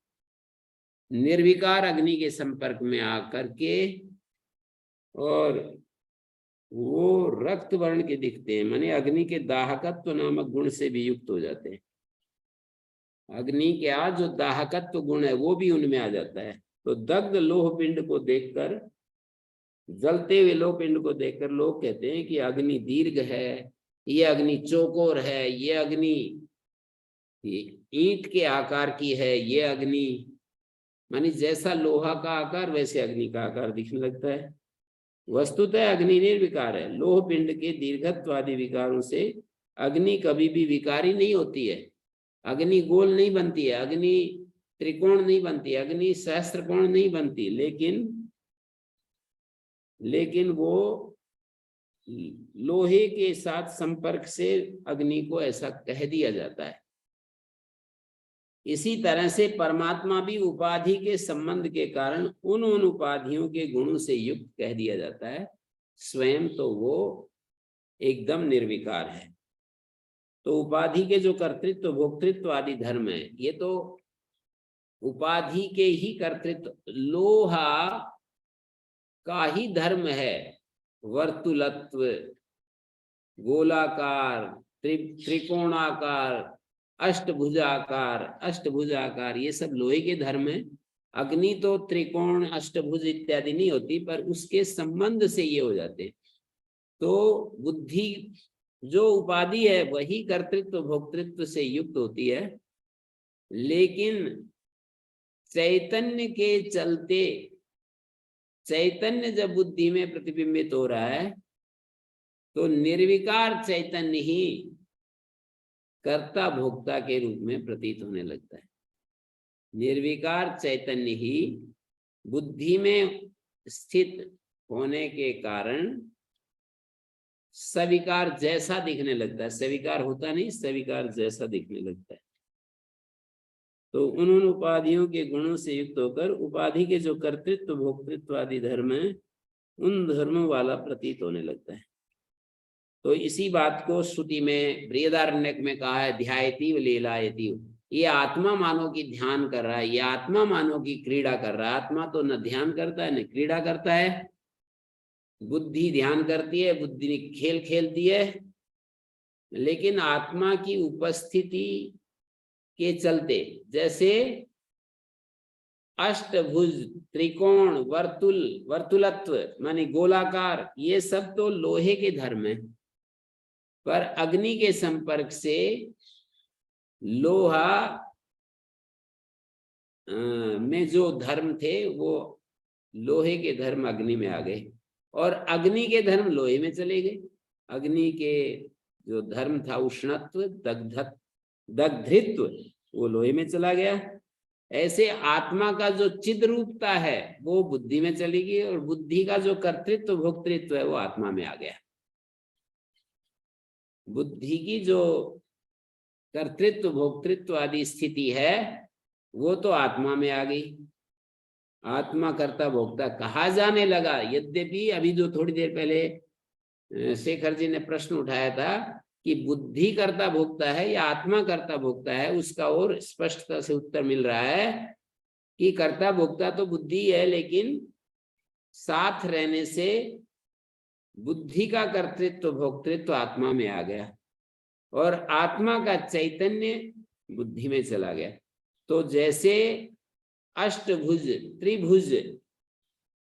निर्विकार अग्नि के संपर्क में आकर के और वो रक्त वर्ण के दिखते हैं, माने अग्नि के दाहकत्व नामक गुण से भी युक्त हो जाते हैं। अग्नि के आज जो दाहकत्व गुण है वो भी उनमें आ जाता है। तो दग्ध लोह पिंड को देखकर, जलते हुए लोह पिंड को देखकर लोग कहते हैं कि अग्नि दीर्घ है, ये अग्नि चौकोर है, ये अग्नि ईंट के आकार की है, ये अग्नि, मानी जैसा लोहा का आकार वैसे अग्नि का आकार दिखने लगता है। वस्तुतः अग्नि निर्विकार है। लोह पिंड के दीर्घत्वादि विकारों से अग्नि कभी भी विकारी नहीं होती है। अग्नि गोल नहीं बनती है, अग्नि त्रिकोण नहीं बनती, अग्नि सहस्त्रकोण नहीं बनती, लेकिन वो लोहे के साथ संपर्क से अग्नि को ऐसा कह दिया जाता है। इसी तरह से परमात्मा भी उपाधि के संबंध के कारण उन उपाधियों के गुणों से युक्त कह दिया जाता है। स्वयं तो वो एकदम निर्विकार है। तो उपाधि के जो कर्तृत्व भोक्तृत्व आदि धर्म है, ये तो उपाधि के ही कर्तृत्व, लोहा का ही धर्म है, वर्तुलत्व, गोलाकार, त्रिकोणाकार, अष्टभुजाकार, ये सब लोहे के धर्म है। अग्नि तो त्रिकोण अष्टभुज इत्यादि नहीं होती, पर उसके संबंध से ये हो जाते हैं। तो बुद्धि जो उपाधि है वही कर्तृत्व भोक्तृत्व से युक्त होती है, लेकिन चैतन्य के चलते, चैतन्य जब बुद्धि में प्रतिबिंबित हो रहा है तो निर्विकार चैतन्य ही कर्ता भोक्ता के रूप में प्रतीत होने लगता है। निर्विकार चैतन्य ही बुद्धि में स्थित होने के कारण सविकार जैसा दिखने लगता है। सविकार होता नहीं, सविकार जैसा दिखने लगता है। तो उन उपाधियों के गुणों से युक्त होकर उपाधि के जो कर्तृत्व भोक्तृत्व आदि धर्म है उन धर्मों वाला प्रतीत होने लगता है। तो इसी बात को श्रुति में बृहदारण्यक में कहा है, ध्यायतीव लीलायतीव। ये आत्मा मानो की ध्यान कर रहा है, ये आत्मा मानो की क्रीड़ा कर रहा है। आत्मा तो न ध्यान करता है न क्रीड़ा करता है। बुद्धि ध्यान करती है, बुद्धि खेल खेलती है, लेकिन आत्मा की उपस्थिति के चलते, जैसे अष्टभुज, त्रिकोण, वर्तुल, वर्तुलत्व माने गोलाकार, ये सब तो लोहे के धर्म है। पर अग्नि के संपर्क से लोहा में जो धर्म थे वो लोहे के धर्म अग्नि में आ गए और अग्नि के धर्म लोहे में चले गए। अग्नि के जो धर्म था उष्णत्व, दग्धृत्व, वो लोहे में चला गया। ऐसे आत्मा का जो चिद रूपता है वो बुद्धि में चली गई और बुद्धि का जो कर्तृत्व भोक्तृत्व है वो आत्मा में आ गया। बुद्धि की जो कर्तृत्व भोक्तृत्व आदि स्थिति है वो तो आत्मा में आ गई। आत्मा कर्ता भोक्ता कहा जाने लगा। यद्यपि अभी जो थोड़ी देर पहले शेखर जी ने प्रश्न उठाया था कि बुद्धि कर्ता भोक्ता है या आत्मा कर्ता भोक्ता है, उसका और स्पष्टता से उत्तर मिल रहा है कि कर्ता भोक्ता तो बुद्धि है, लेकिन साथ रहने से बुद्धि का कर्तृत्व भोक्तृत्व आत्मा में आ गया और आत्मा का चैतन्य बुद्धि में चला गया। तो जैसे अष्टभुज, त्रिभुज,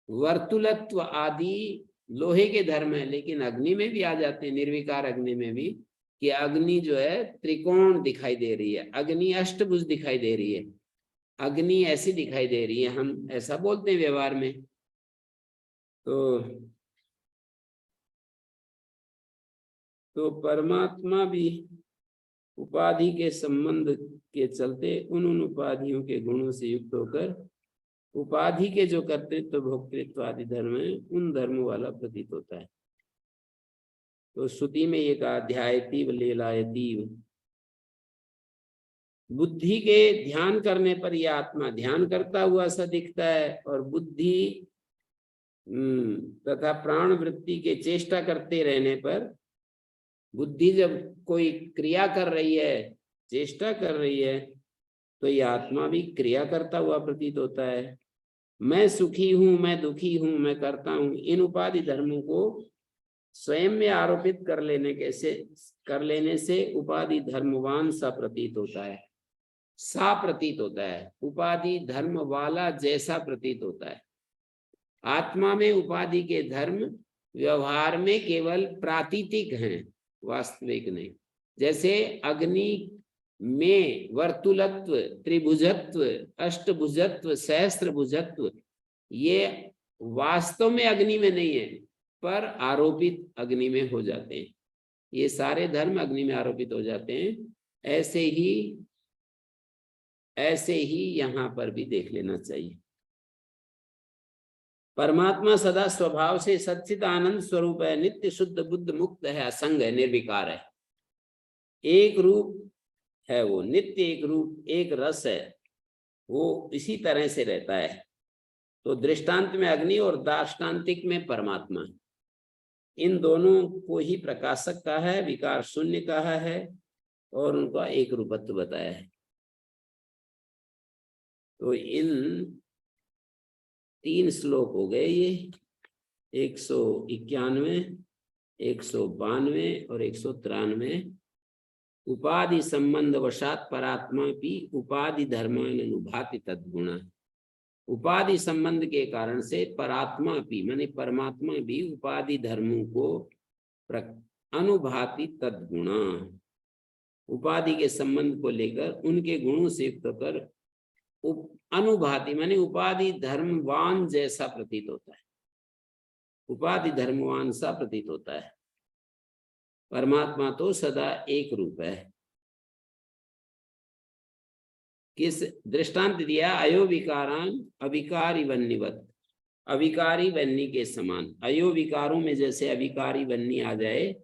वर्तुलत्व आदि लोहे के धर्म है, लेकिन अग्नि में भी आ जाते हैं, निर्विकार अग्नि में भी, कि अग्नि जो है त्रिकोण दिखाई दे रही है, अग्नि अष्टभुज दिखाई दे रही है, अग्नि ऐसी दिखाई दे रही है, हम ऐसा बोलते हैं व्यवहार में। तो परमात्मा भी उपाधि के संबंध के चलते उन उपाधियों के गुणों से युक्त होकर उपाधि के जो कर्तृत्व भोक्तृत्व आदि धर्म है उन धर्मों वाला प्रतीत होता है। तो श्रुति में ये कहा ध्यायतीव लीलायतीव। बुद्धि के ध्यान करने पर यह आत्मा ध्यान करता हुआ सा दिखता है और बुद्धि तथा प्राण वृत्ति के चेष्टा करते रहने पर बुद्धि जब कोई क्रिया कर रही है, चेष्टा कर रही है, तो यह आत्मा भी क्रिया करता हुआ प्रतीत होता है। मैं सुखी हूं, मैं दुखी हूं, मैं करता हूं, इन उपाधि धर्मों को स्वयं में आरोपित कर लेने से उपाधि धर्मवान सा प्रतीत होता है, उपाधि धर्म वाला जैसा प्रतीत होता है। आत्मा में उपाधि के धर्म व्यवहार में केवल प्रातीतिक हैं, वास्तविक नहीं। जैसे अग्नि में वर्तुलत्व, त्रिभुजत्व, अष्टभुजत्व, सहस्त्रभुजत्व, ये वास्तव में अग्नि में नहीं है पर आरोपित अग्नि में हो जाते हैं। ये सारे धर्म अग्नि में आरोपित हो जाते हैं। ऐसे ही यहाँ पर भी देख लेना चाहिए। परमात्मा सदा स्वभाव से सच्चिद आनंद स्वरूप है, नित्य शुद्ध बुद्ध मुक्त है, असंग है, निर्विकार है, एक रूप है, वो नित्य एक रूप एक रस है, वो इसी तरह से रहता है। तो दृष्टांत में अग्नि और दार्ष्टान्तिक में परमात्मा, इन दोनों को ही प्रकाशक कहा है, विकार शून्य कहा है और उनका एक रूपत्व बताया है। तो इन 3 श्लोक हो गए, ये 191, 192 और 193। उपाधि संबंध वशात परात्मा भी उपाधि धर्मान अनुभाति तद्गुण। उपाधि संबंध के कारण से परात्मा भी माने परमात्मा भी उपाधि धर्मों को अनुभाति तद्गुण, उपाधि के संबंध को लेकर उनके गुणों से युक्त कर अनुभाति माने उपाधि धर्मवान जैसा प्रतीत होता है, उपाधि धर्मवान सा प्रतीत होता है। परमात्मा तो सदा एक रूप है। किस दृष्टांत दिया? अयो विकारान अविकारी वन्यवत, अविकारी वन्य के समान। अयो विकारों में जैसे अविकारी वन्य आ जाए,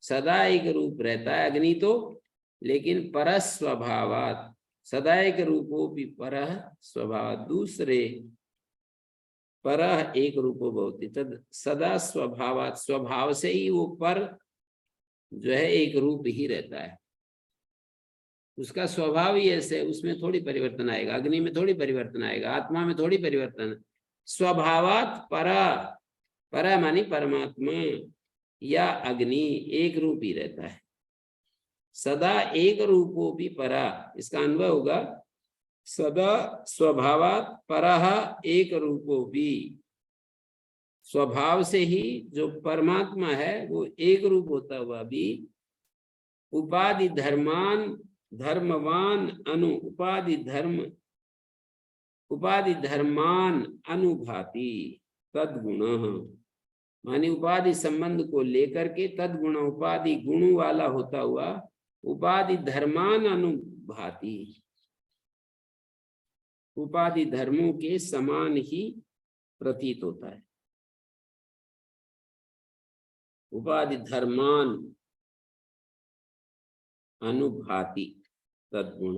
सदा एक रूप रहता है अग्नि तो, लेकिन परस्वभावात्, सदा एक रूपो भी परः स्वभाव, दूसरे परः एक रूपो भवति तद सदा स्वभावात्, स्वभाव से ही वो पर जो है एक रूप ही रहता है। उसका स्वभाव ही ऐसे, उसमें थोड़ी परिवर्तन आएगा, अग्नि में थोड़ी परिवर्तन आएगा, आत्मा में थोड़ी परिवर्तन। स्वभावात् परा, परा मानी परमात्मा या अग्नि एक रूप ही रहता है। सदा एक रूपो भी परा, इसका अन्वय होगा सदा स्वभावात् परः एक रूपो भी, स्वभाव से ही जो परमात्मा है वो एक रूप होता हुआ भी उपाधि धर्मान धर्मवान अनु, उपाधि धर्मान अनुभाति तद्गुण, मानी उपाधि संबंध को लेकर के तद्गुण उपाधि गुण वाला होता हुआ उपाधि धर्मान अनुभाति, उपाधि धर्मों के समान ही प्रतीत होता है। उपाधि धर्मान अनुभाति तद्गुण,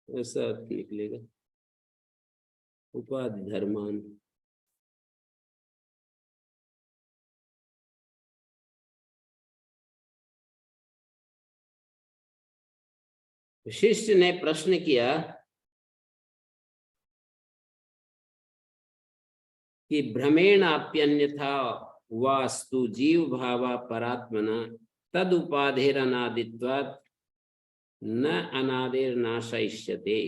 ऐसा अर्थ निकलेगा उपाधि धर्मान। शिष्य ने प्रश्न किया कि भ्रमेण आप्यन्यथा वास्तु जीव भावा परात्मना तद उपाधेर अनादित्वात् न अनादेर नाशयिष्यते,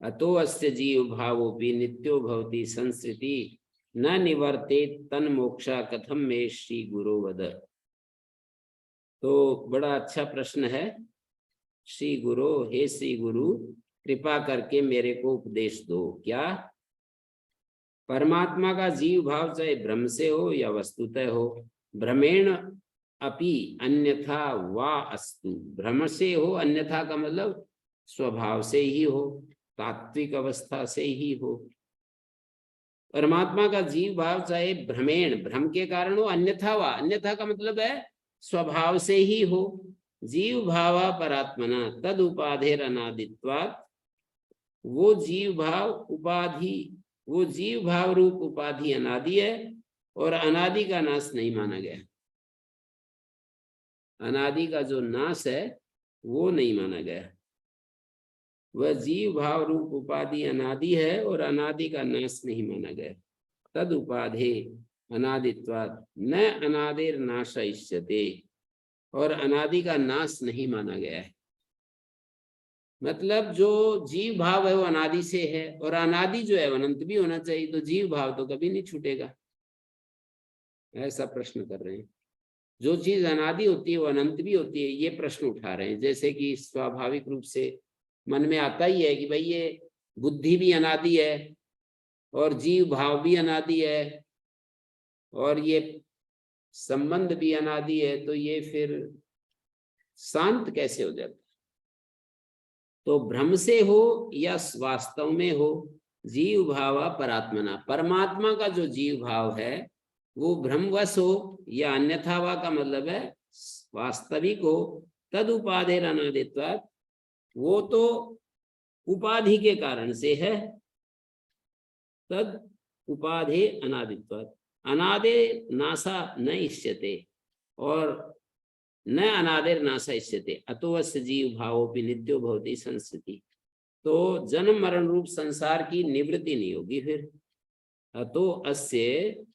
अतो अस्य जीव भावोपि नित्यो भवति संसृति न निवर्तेत तन्मोक्षा कथम मे श्री गुरु वद। तो बड़ा अच्छा प्रश्न है। श्री गुरु, हे श्री गुरु, कृपा करके मेरे को उपदेश दो। क्या? परमात्मा का जीव भाव चाहे भ्रम से हो या वस्तुतः हो, भ्रमेण अपि अन्यथा वा अस्तु, भ्रम से हो, अन्यथा का मतलब स्वभाव से ही हो, तात्विक अवस्था से ही हो। परमात्मा का जीव भाव चाहे भ्रमेण, भ्रम के कारण हो, अन्यथा वा, अन्यथा का मतलब है स्वभाव से ही हो। जीव भावा परात्मना तद उपाधेर अनादित्वात्, वो जीव भाव उपाधि, वो जीव भाव रूप उपाधि अनादि है और अनादि का नाश नहीं माना गया। अनादि का जो नाश है वो नहीं माना गया। वह जीव भाव रूप उपाधि अनादि है और अनादि का नाश नहीं माना गया। तद उपाधे अनादित्वात् न अनादिर नाशयिष्यते, और अनादि का नाश नहीं माना गया है। मतलब जो जीव भाव है वो अनादि से है, और अनादि जो है अनंत भी होना चाहिए, तो जीव भाव तो कभी नहीं छूटेगा। ऐसा प्रश्न कर रहे हैं। जो चीज अनादि होती है वो अनंत भी होती है, ये प्रश्न उठा रहे हैं। जैसे कि स्वाभाविक रूप से मन में आता ही है कि भाई ये बुद्धि भी अनादि है और जीव भाव भी अनादि है और ये संबंध भी अनादि है, तो ये फिर शांत कैसे हो जाता? तो भ्रम से हो या वास्तव में हो, जीव भावा परात्मना, परमात्मा का जो जीव भाव है वो भ्रमवश हो या अन्यथावा का मतलब है वास्तविक हो, तद उपाधेर अनादित्वात्, वो तो उपाधि के कारण से है। तद उपाधे अनादित्वात्, अनादे नासा न इष्यते और न अनादेर नासा इष्यते, अतो अस्य जीव भावोपि नित्यो भवति संस्कृति। तो जन्म मरण रूप संसार की निवृत्ति नहीं होगी फिर। अतो अस्य,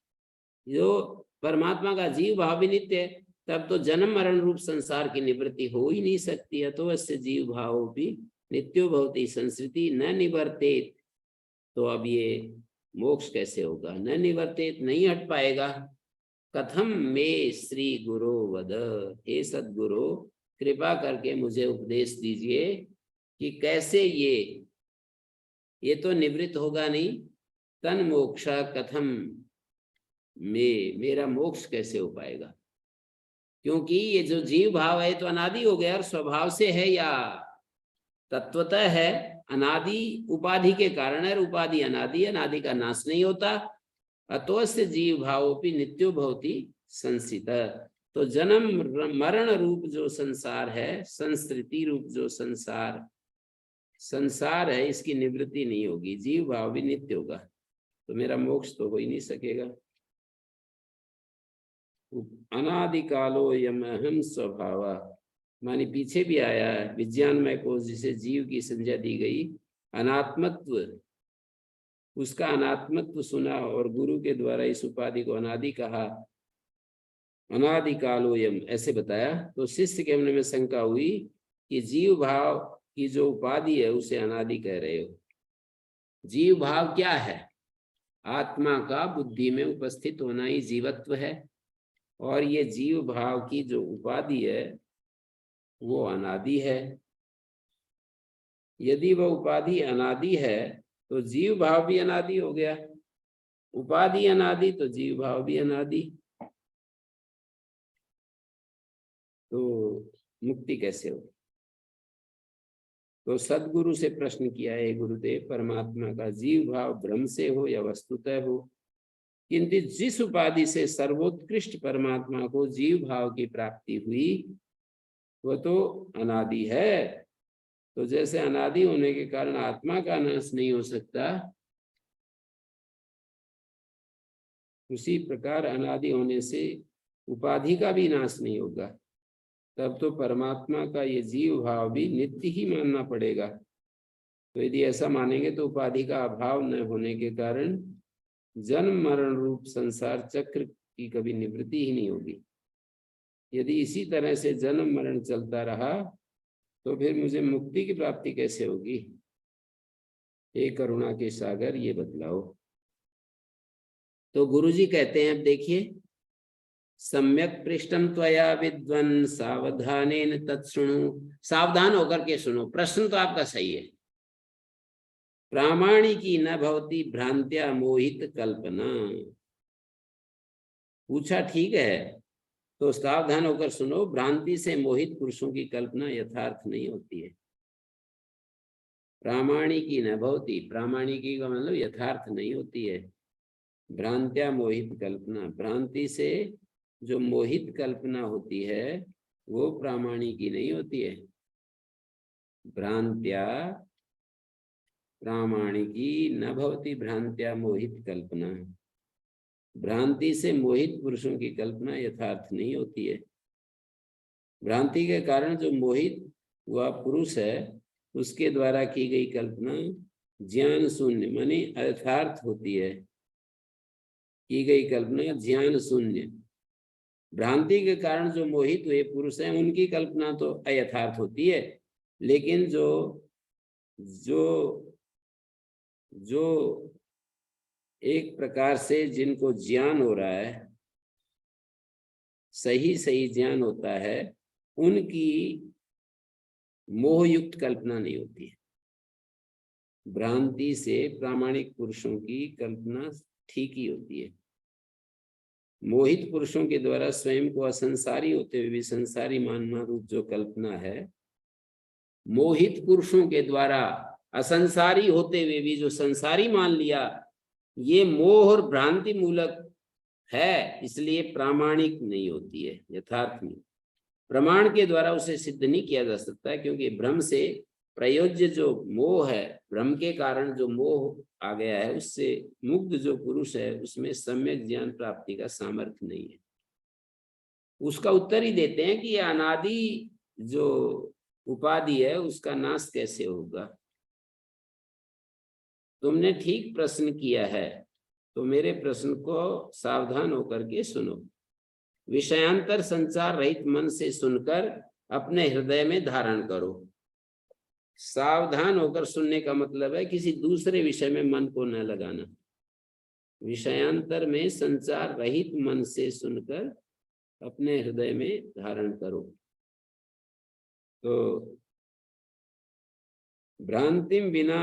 जो परमात्मा का जीव भाव भी नित्य है, तब तो जन्म मरण रूप संसार की निवृत्ति हो ही नहीं सकती। अतो अस्य जीव भावोपि नित्यो भवति संस्कृति न निवर्तेत। तो अब ये मोक्ष कैसे होगा? न निवर्तेत, नहीं हट पाएगा। कथम मे श्री गुरु वद, हे सद्गुरु कृपा करके मुझे उपदेश दीजिए कि कैसे ये तो निवृत्त होगा नहीं, तन मोक्षा कथम में, मेरा मोक्ष कैसे हो पाएगा, क्योंकि ये जो जीव भाव है तो अनादि हो गया और स्वभाव से है या तत्वतः है, अनादि उपाधि के कारण है, उपाधि अनादि, अनादि का नाश नहीं होता, अतोस्य जीव भावोपि नित्यो भवति संसित। तो जन्म मरण रूप जो संसार है, संस्कृति रूप जो संसार है, इसकी निवृत्ति नहीं होगी, जीव भाव भी नित्य होगा, तो मेरा मोक्ष तो हो ही नहीं सकेगा। अनादिकालो यमहम स्वभाव, मानी पीछे भी आया है, विज्ञानमय कोश जिसे जीव की संज्ञा दी गई, अनात्मत्व, उसका अनात्मत्व सुना और गुरु के द्वारा इस उपाधि को अनादि कहा, अनादिकालोयम ऐसे बताया, तो शिष्य के मन में शंका हुई कि जीव भाव की जो उपाधि है उसे अनादि कह रहे हो। जीव भाव क्या है? आत्मा का बुद्धि में उपस्थित होना ही जीवत्व है, और ये जीव भाव की जो उपाधि है वो अनादि है। यदि वह उपाधि अनादि है तो जीव भाव भी अनादि हो गया, उपाधि अनादि तो जीव भाव भी अनादि, तो मुक्ति कैसे हो? तो सद्गुरु से प्रश्न किया है, गुरुदेव परमात्मा का जीव भाव भ्रम से हो या वस्तुतः हो, किंतु जिस उपाधि से सर्वोत्कृष्ट परमात्मा को जीव भाव की प्राप्ति हुई वह तो अनादि है, तो जैसे अनादि होने के कारण आत्मा का नाश नहीं हो सकता, उसी प्रकार अनादि होने से उपाधि का भी नाश नहीं होगा, तब तो परमात्मा का ये जीव भाव भी नित्य ही मानना पड़ेगा। तो यदि ऐसा मानेंगे तो उपाधि का अभाव न होने के कारण जन्म मरण रूप संसार चक्र की कभी निवृत्ति ही नहीं होगी। यदि इसी तरह से जन्म मरण चलता रहा तो फिर मुझे मुक्ति की प्राप्ति कैसे होगी? हे करुणा के सागर ये बतलाओ। तो गुरुजी कहते हैं, अब देखिए, सम्यक पृष्ठम त्वया विद्वन् सावधानेन तत्सुणु, सावधान होकर के सुनो। प्रश्न तो आपका सही है, प्रामाणिकी न भवति भ्रांत्या मोहित कल्पना, पूछा ठीक है, तो सावधान होकर सुनो, भ्रांति से मोहित पुरुषों की कल्पना यथार्थ नहीं होती है। प्रामाणिकी न भवति, प्रामाणिकी का मतलब यथार्थ नहीं होती है। भ्रांत्या मोहित कल्पना, भ्रांति से जो मोहित कल्पना होती है वो प्रामाणिकी नहीं होती है। भ्रांत्या प्रामाणिकी न भवति भ्रांत्या मोहित कल्पना, भ्रांति से मोहित पुरुषों की कल्पना यथार्थ नहीं होती है। भ्रांति के कारण जो मोहित हुआ पुरुष है उसके द्वारा की गई कल्पना ज्ञान शून्य माने अयथार्थ होती है, की गई कल्पना ज्ञान शून्य। भ्रांति के कारण जो मोहित हुए पुरुष हैं उनकी कल्पना तो अयथार्थ होती है, लेकिन जो जो जो एक प्रकार से जिनको ज्ञान हो रहा है, सही सही ज्ञान होता है, उनकी मोहयुक्त कल्पना नहीं होती है। भ्रांति से प्रामाणिक पुरुषों की कल्पना ठीक ही होती है। मोहित पुरुषों के द्वारा स्वयं को असंसारी होते हुए भी संसारी मानना रूप जो कल्पना है, मोहित पुरुषों के द्वारा असंसारी होते हुए भी जो संसारी मान लिया, ये मोह और भ्रांति मूलक है, इसलिए प्रामाणिक नहीं होती है, यथार्थ नहीं। प्रमाण के द्वारा उसे सिद्ध नहीं किया जा सकता है, क्योंकि भ्रम से प्रयोज्य जो मोह है, भ्रम के कारण जो मोह आ गया है, उससे मुग्ध जो पुरुष है उसमें सम्यक ज्ञान प्राप्ति का सामर्थ्य नहीं है। उसका उत्तर ही देते हैं कि यह अनादि जो उपाधि है उसका नाश कैसे होगा। तुमने ठीक प्रश्न किया है, तो मेरे प्रश्न को सावधान होकर के सुनो। विषयांतर संचार रहित मन से सुनकर अपने हृदय में धारण करो। सावधान होकर सुनने का मतलब है किसी दूसरे विषय में मन को न लगाना। विषयांतर में संचार रहित मन से सुनकर अपने हृदय में धारण करो। तो भ्रांतिम विना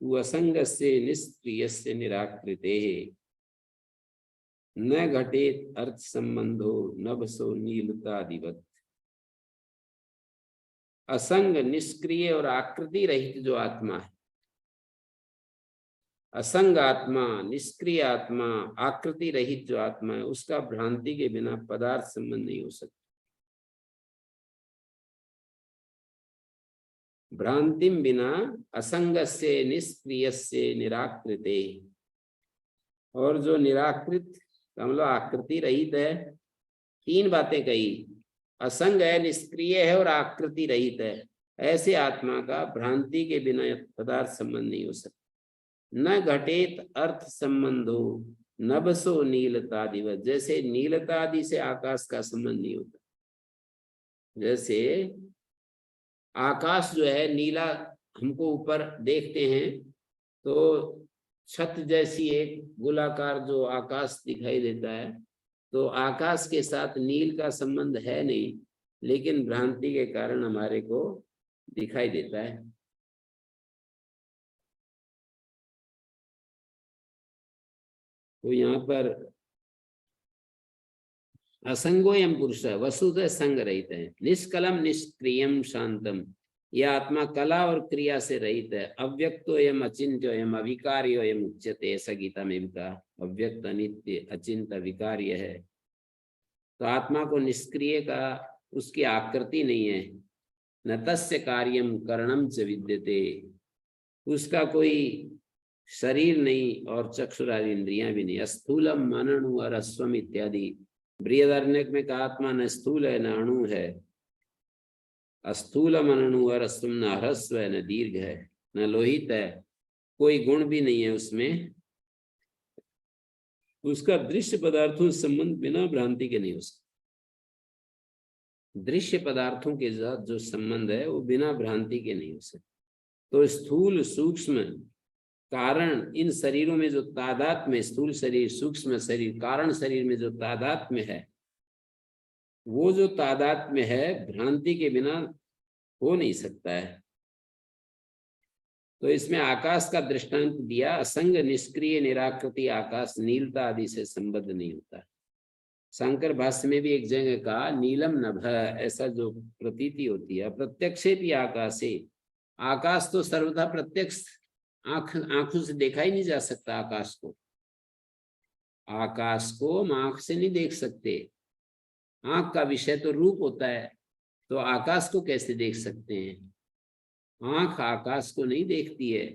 असंगस्य निष्क्रियस्य निराकृतेः न घटेत अर्थ संबंधो नभसो नीलतादिवत्। असंग, निष्क्रिय और आकृति रहित जो आत्मा है, असंग आत्मा, निष्क्रिय आत्मा, आकृति रहित जो आत्मा है, उसका भ्रांति के बिना पदार्थ संबंध नहीं हो सकता। भ्रांतिम बिना असंगस्य निष्क्रियस्य निराकृते, और जो निराकृत मतलब आकृति रहित है, तीन बातें कही, असंग है, निष्क्रिय है और आकृति रहित है, ऐसे आत्मा का भ्रांति के बिना पदार्थ संबंध नहीं हो सकता। न घटेत अर्थ संबंधो नभसो नीलतादिवत्, जैसे नीलतादि से आकाश का संबंध नहीं होता। जैसे आकाश जो है नीला, हमको ऊपर देखते हैं तो छत जैसी एक गोलाकार जो आकाश दिखाई देता है, तो आकाश के साथ नील का संबंध है नहीं, लेकिन भ्रांति के कारण हमारे को दिखाई देता है। तो यहाँ पर असंगोयम पुरुष वसुधैव संग रहित है, निष्कलम निष्क्रियम शांतम, यह आत्मा कला और क्रिया से रहित है। अव्यक्तो एवं अचिंत्यो एवं अविकार्यो एवं उच्यते, ऐसा गीता में भी कहा। अव्यक्त, अनित्य, अचिंत्य, विकार्य है। तो आत्मा को निष्क्रिय का, उसकी आकृति नहीं है। न तस्य कार्यम करणम च विद्यते, उसका कोई शरीर नहीं और चक्षुरादि इंद्रियां भी नहीं। अस्थूलम मननु और अश्वम इत्यादि बृहदारण्यक में कहा, आत्मा न स्थूल है न अणु है। अस्थूल मननु और अश्वम, न ह्रस्व है न दीर्घ है न लोहित है, कोई गुण भी नहीं है उसमें। उसका दृश्य पदार्थों से संबंध बिना भ्रांति के नहीं हो सकता। दृश्य पदार्थों के साथ जो संबंध है वो बिना भ्रांति के नहीं हो सकता। तो स्थूल सूक्ष्म कारण, इन शरीरों में जो तादात्म्य, स्थूल शरीर, सूक्ष्म शरीर, कारण शरीर में जो तादात्म्य है, वो जो तादात्म्य है भ्रांति के बिना हो नहीं सकता है। तो इसमें आकाश का दृष्टांत दिया। असंग, निष्क्रिय, निराकृति आकाश नीलता आदि से संबद्ध नहीं होता। शंकर भाष्य में भी एक जगह कहा, नीलम नभ, ऐसा जो प्रतीति होती है। प्रत्यक्षे भी आकाशे, आकाश तो सर्वथा प्रत्यक्ष आंखों से देखा ही नहीं जा सकता। आकाश को हम आंख से नहीं देख सकते। आंख का विषय तो रूप होता है, तो आकाश को कैसे देख सकते हैं? आंख आकाश को नहीं देखती है।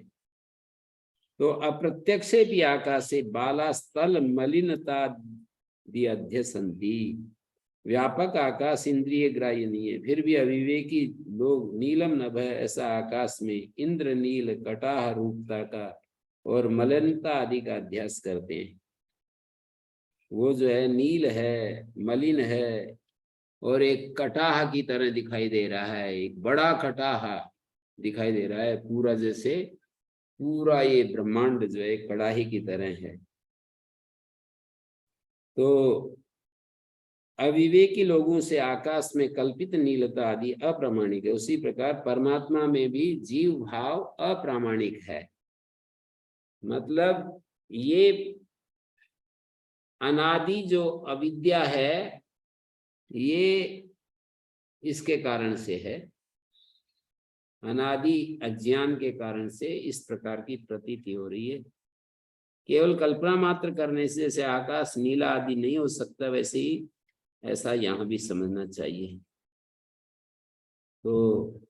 तो अप्रत्यक्षे भी आकाशे बाला स्थल मलिनता अध्यसंति, व्यापक आकाश इंद्रिय ग्राह्य नहीं है, फिर भी अविवेकी लोग नीलम नभ ऐसा आकाश में इंद्र नील कटाह रूपता का और मलिनता आदि का अध्यास करते हैं। वो जो है नील है, मलिन है और एक कटाह की तरह दिखाई दे रहा है, एक बड़ा कटाह दिखाई दे रहा है पूरा, जैसे पूरा ये ब्रह्मांड जो है कड़ाही की तरह है। तो अविवेकी लोगों से आकाश में कल्पित नीलता आदि अप्रामाणिक है, उसी प्रकार परमात्मा में भी जीव भाव अप्रामाणिक है। मतलब ये अनादि जो अविद्या है, ये इसके कारण से है, अनादि अज्ञान के कारण से इस प्रकार की प्रतीति हो रही है। केवल कल्पना मात्र करने से जैसे आकाश नीला आदि नहीं हो सकता, वैसे ही ऐसा यहाँ भी समझना चाहिए। तो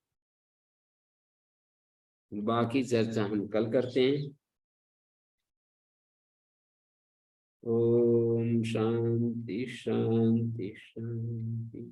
बाकी चर्चा हम कल करते हैं। ओम शांति शांति शांति।